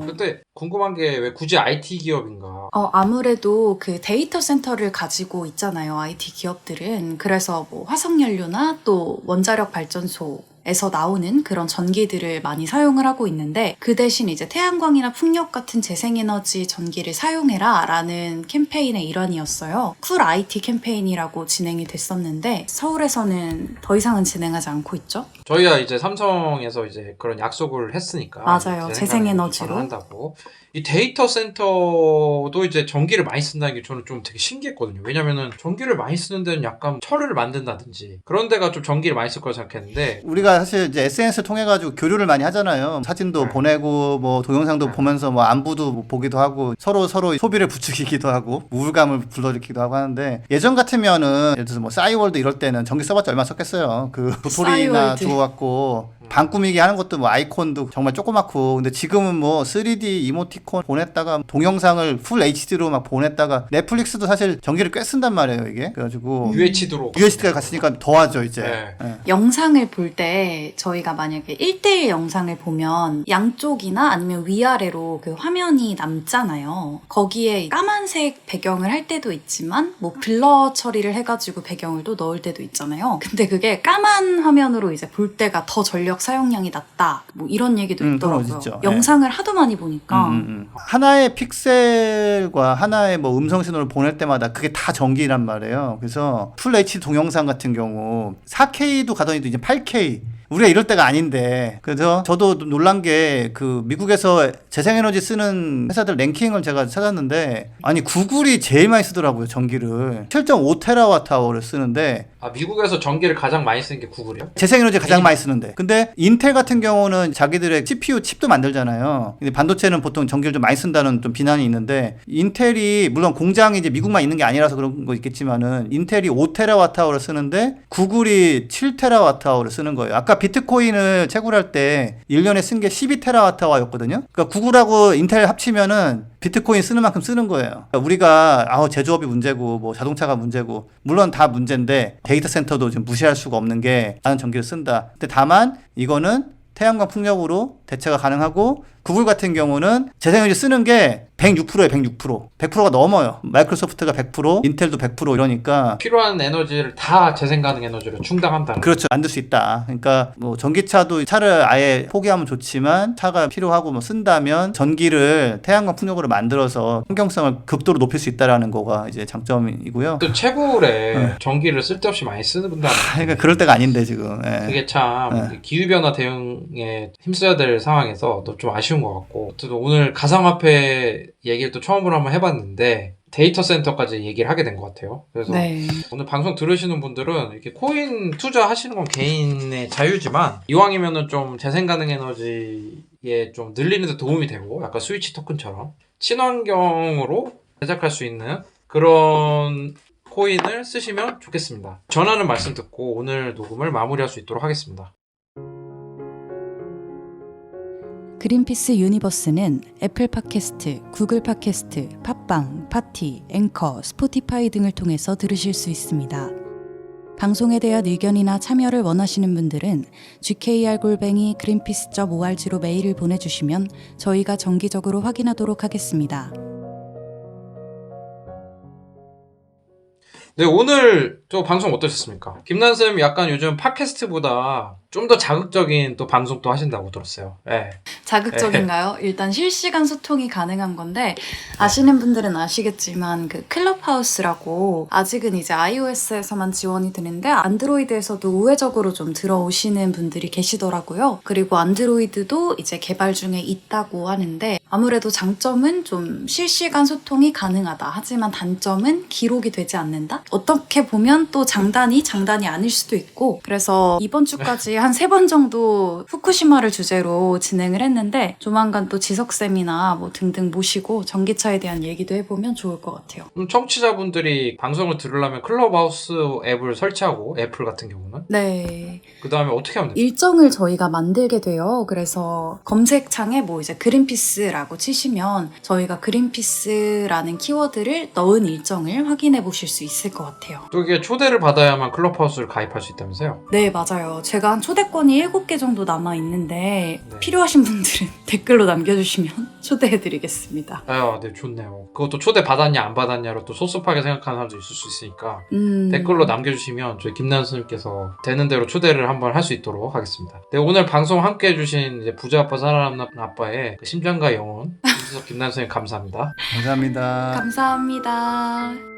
그때 궁금한 게 왜 굳이 IT 기업인가? 아무래도 그 데이터 센터를 가지고 있잖아요, IT 기업들은. 그래서 뭐 화석연료나 또 원자력 발전소 에서 나오는 그런 전기들을 많이 사용을 하고 있는데 그 대신 이제 태양광이나 풍력 같은 재생에너지 전기를 사용해라 라는 캠페인의 일환이었어요. 쿨 IT 캠페인이라고 진행이 됐었는데 서울에서는 더 이상은 진행하지 않고 있죠. 저희가 이제 삼성에서 이제 그런 약속을 했으니까 맞아요. 재생에너지로 한다고. 이 데이터 센터도 이제 전기를 많이 쓴다는 게 저는 좀 되게 신기했거든요. 왜냐면은 전기를 많이 쓰는 데는 약간 철을 만든다든지 그런 데가 좀 전기를 많이 쓸 거라 생각했는데 우리가 사실 이제 SNS 통해 가지고 교류를 많이 하잖아요. 사진도 보내고 뭐 동영상도 보면서 뭐 안부도 보기도 하고 서로 소비를 부추기기도 하고 우울감을 불러일으키기도 하고 하는데 예전 같으면은 예를 들어서 뭐 싸이월드 이럴 때는 전기 써봤자 얼마 썼겠어요. 그 도토리나 주워갖고 방 꾸미기 하는 것도 뭐 아이콘도 정말 조그맣고 근데 지금은 뭐 3D 이모티콘 보냈다가 동영상을 풀 HD로 막 보냈다가 넷플릭스도 사실 전기를 꽤 쓴단 말이에요 이게 그래가지고 UHD가 갔으니까 더하죠 이제. 네. 영상을 볼 때 저희가 만약에 1:1 영상을 보면 양쪽이나 아니면 위아래로 그 화면이 남잖아요. 거기에 까만색 배경을 할 때도 있지만 뭐 블러 처리를 해가지고 배경을 또 넣을 때도 있잖아요. 근데 그게 까만 화면으로 이제 볼 때가 더 전력 사용량이 낮다 뭐 이런 얘기도 있더라고요. 영상을 하도 많이 보니까 하나의 픽셀과 하나의 뭐 음성 신호를 보낼 때마다 그게 다 전기란 말이에요. 그래서 풀 HD 동영상 같은 경우 4K도 가더니 이제 8K 우리가 이럴 때가 아닌데 그래서 저도 놀란 게 그 미국에서 재생에너지 쓰는 회사들 랭킹을 제가 찾았는데 아니 구글이 제일 많이 쓰더라고요 전기를 7.5TWh를 쓰는데 미국에서 전기를 가장 많이 쓰는 게 구글이요? 재생에너지 가장 많이 쓰는데 근데 인텔 같은 경우는 자기들의 CPU 칩도 만들잖아요. 근데 반도체는 보통 전기를 좀 많이 쓴다는 좀 비난이 있는데 인텔이 물론 공장이 이제 미국만 있는 게 아니라서 그런 거 있겠지만은 인텔이 5TWh를 쓰는데 구글이 7TWh를 쓰는 거예요. 아까 비트코인을 채굴할 때 1년에 쓴 게 12TWh였거든요. 그러니까 구글하고 인텔 합치면은 비트코인 쓰는 만큼 쓰는 거예요. 그러니까 우리가 제조업이 문제고 뭐 자동차가 문제고 물론 다 문제인데 데이터 센터도 지금 무시할 수가 없는 게 많은 전기를 쓴다. 근데 다만 이거는 태양광 풍력으로 대체가 가능하고 구글 같은 경우는 재생에너지 쓰는 게 106%예요. 100%가 넘어요. 마이크로소프트가 100%, 인텔도 100% 이러니까 필요한 에너지를 다 재생 가능 에너지로 충당한다는 그렇죠. 만들 수 있다. 그러니까 뭐 전기차도 차를 아예 포기하면 좋지만 차가 필요하고 뭐 쓴다면 전기를 태양광 풍력으로 만들어서 환경성을 극도로 높일 수 있다라는 거가 이제 장점이고요. 또 채굴에 전기를 쓸데없이 많이 쓰는 분다는 그러니까 그럴 때가 아닌데 지금. 그게 참 기후 변화 대응에 힘써야 될 상황에서 또 좀 아쉬운 것 같고 또 오늘 가상화폐 얘기를 또 처음으로 한번 해봤는데 데이터 센터까지 얘기를 하게 된 것 같아요. 그래서 네. 오늘 방송 들으시는 분들은 이렇게 코인 투자하시는 건 개인의 자유지만 이왕이면은 좀 재생 가능 에너지에 좀 늘리는 데 도움이 되고 약간 스위치 토큰처럼 친환경으로 제작할 수 있는 그런 코인을 쓰시면 좋겠습니다. 전하는 말씀 듣고 오늘 녹음을 마무리할 수 있도록 하겠습니다. 그린피스 유니버스는 애플 팟캐스트, 구글 팟캐스트, 팟빵, 파티, 앵커, 스포티파이 등을 통해서 들으실 수 있습니다. 방송에 대한 의견이나 참여를 원하시는 분들은 gkr@greenpeace.org로 메일을 보내주시면 저희가 정기적으로 확인하도록 하겠습니다. 네, 오늘 또 방송 어떠셨습니까? 김난쌤 약간 요즘 팟캐스트보다 좀 더 자극적인 또 방송도 하신다고 들었어요. 네. 자극적인가요? 일단 실시간 소통이 가능한 건데 아시는 분들은 아시겠지만 그 클럽하우스라고 아직은 이제 iOS에서만 지원이 되는데 안드로이드에서도 우회적으로 좀 들어오시는 분들이 계시더라고요. 그리고 안드로이드도 이제 개발 중에 있다고 하는데 아무래도 장점은 좀 실시간 소통이 가능하다. 하지만 단점은 기록이 되지 않는다? 어떻게 보면 또 장단이 아닐 수도 있고 그래서 이번 주까지 한 3번 정도 후쿠시마를 주제로 진행을 했는데 조만간 또 지석쌤이나 뭐 등등 모시고 전기차에 대한 얘기도 해보면 좋을 것 같아요. 청취자분들이 방송을 들으려면 클럽하우스 앱을 설치하고 애플 같은 경우는 네. 그 다음에 어떻게 하면 돼요? 일정을 저희가 만들게 돼요. 그래서 검색창에 뭐 이제 그린피스라고 치시면 저희가 그린피스라는 키워드를 넣은 일정을 확인해 보실 수 있을 것 같아요. 또 이게 초대를 받아야만 클럽하우스를 가입할 수 있다면서요? 네, 맞아요. 제가 한 초대권이 7개 정도 남아있는데 네. 필요하신 분들은 댓글로 남겨주시면 초대해드리겠습니다. 아, 네, 좋네요. 그것도 초대 받았냐 안 받았냐로 또 섭섭하게 생각하는 사람도 있을 수 있으니까 댓글로 남겨주시면 저희 김난수님께서 되는 대로 초대를 한번 할 수 있도록 하겠습니다. 네, 오늘 방송 함께 해주신 이제 부자 아빠 살아남는 아빠의 그 심장과 영혼 김수석 김난수님 감사합니다. 감사합니다. 감사합니다.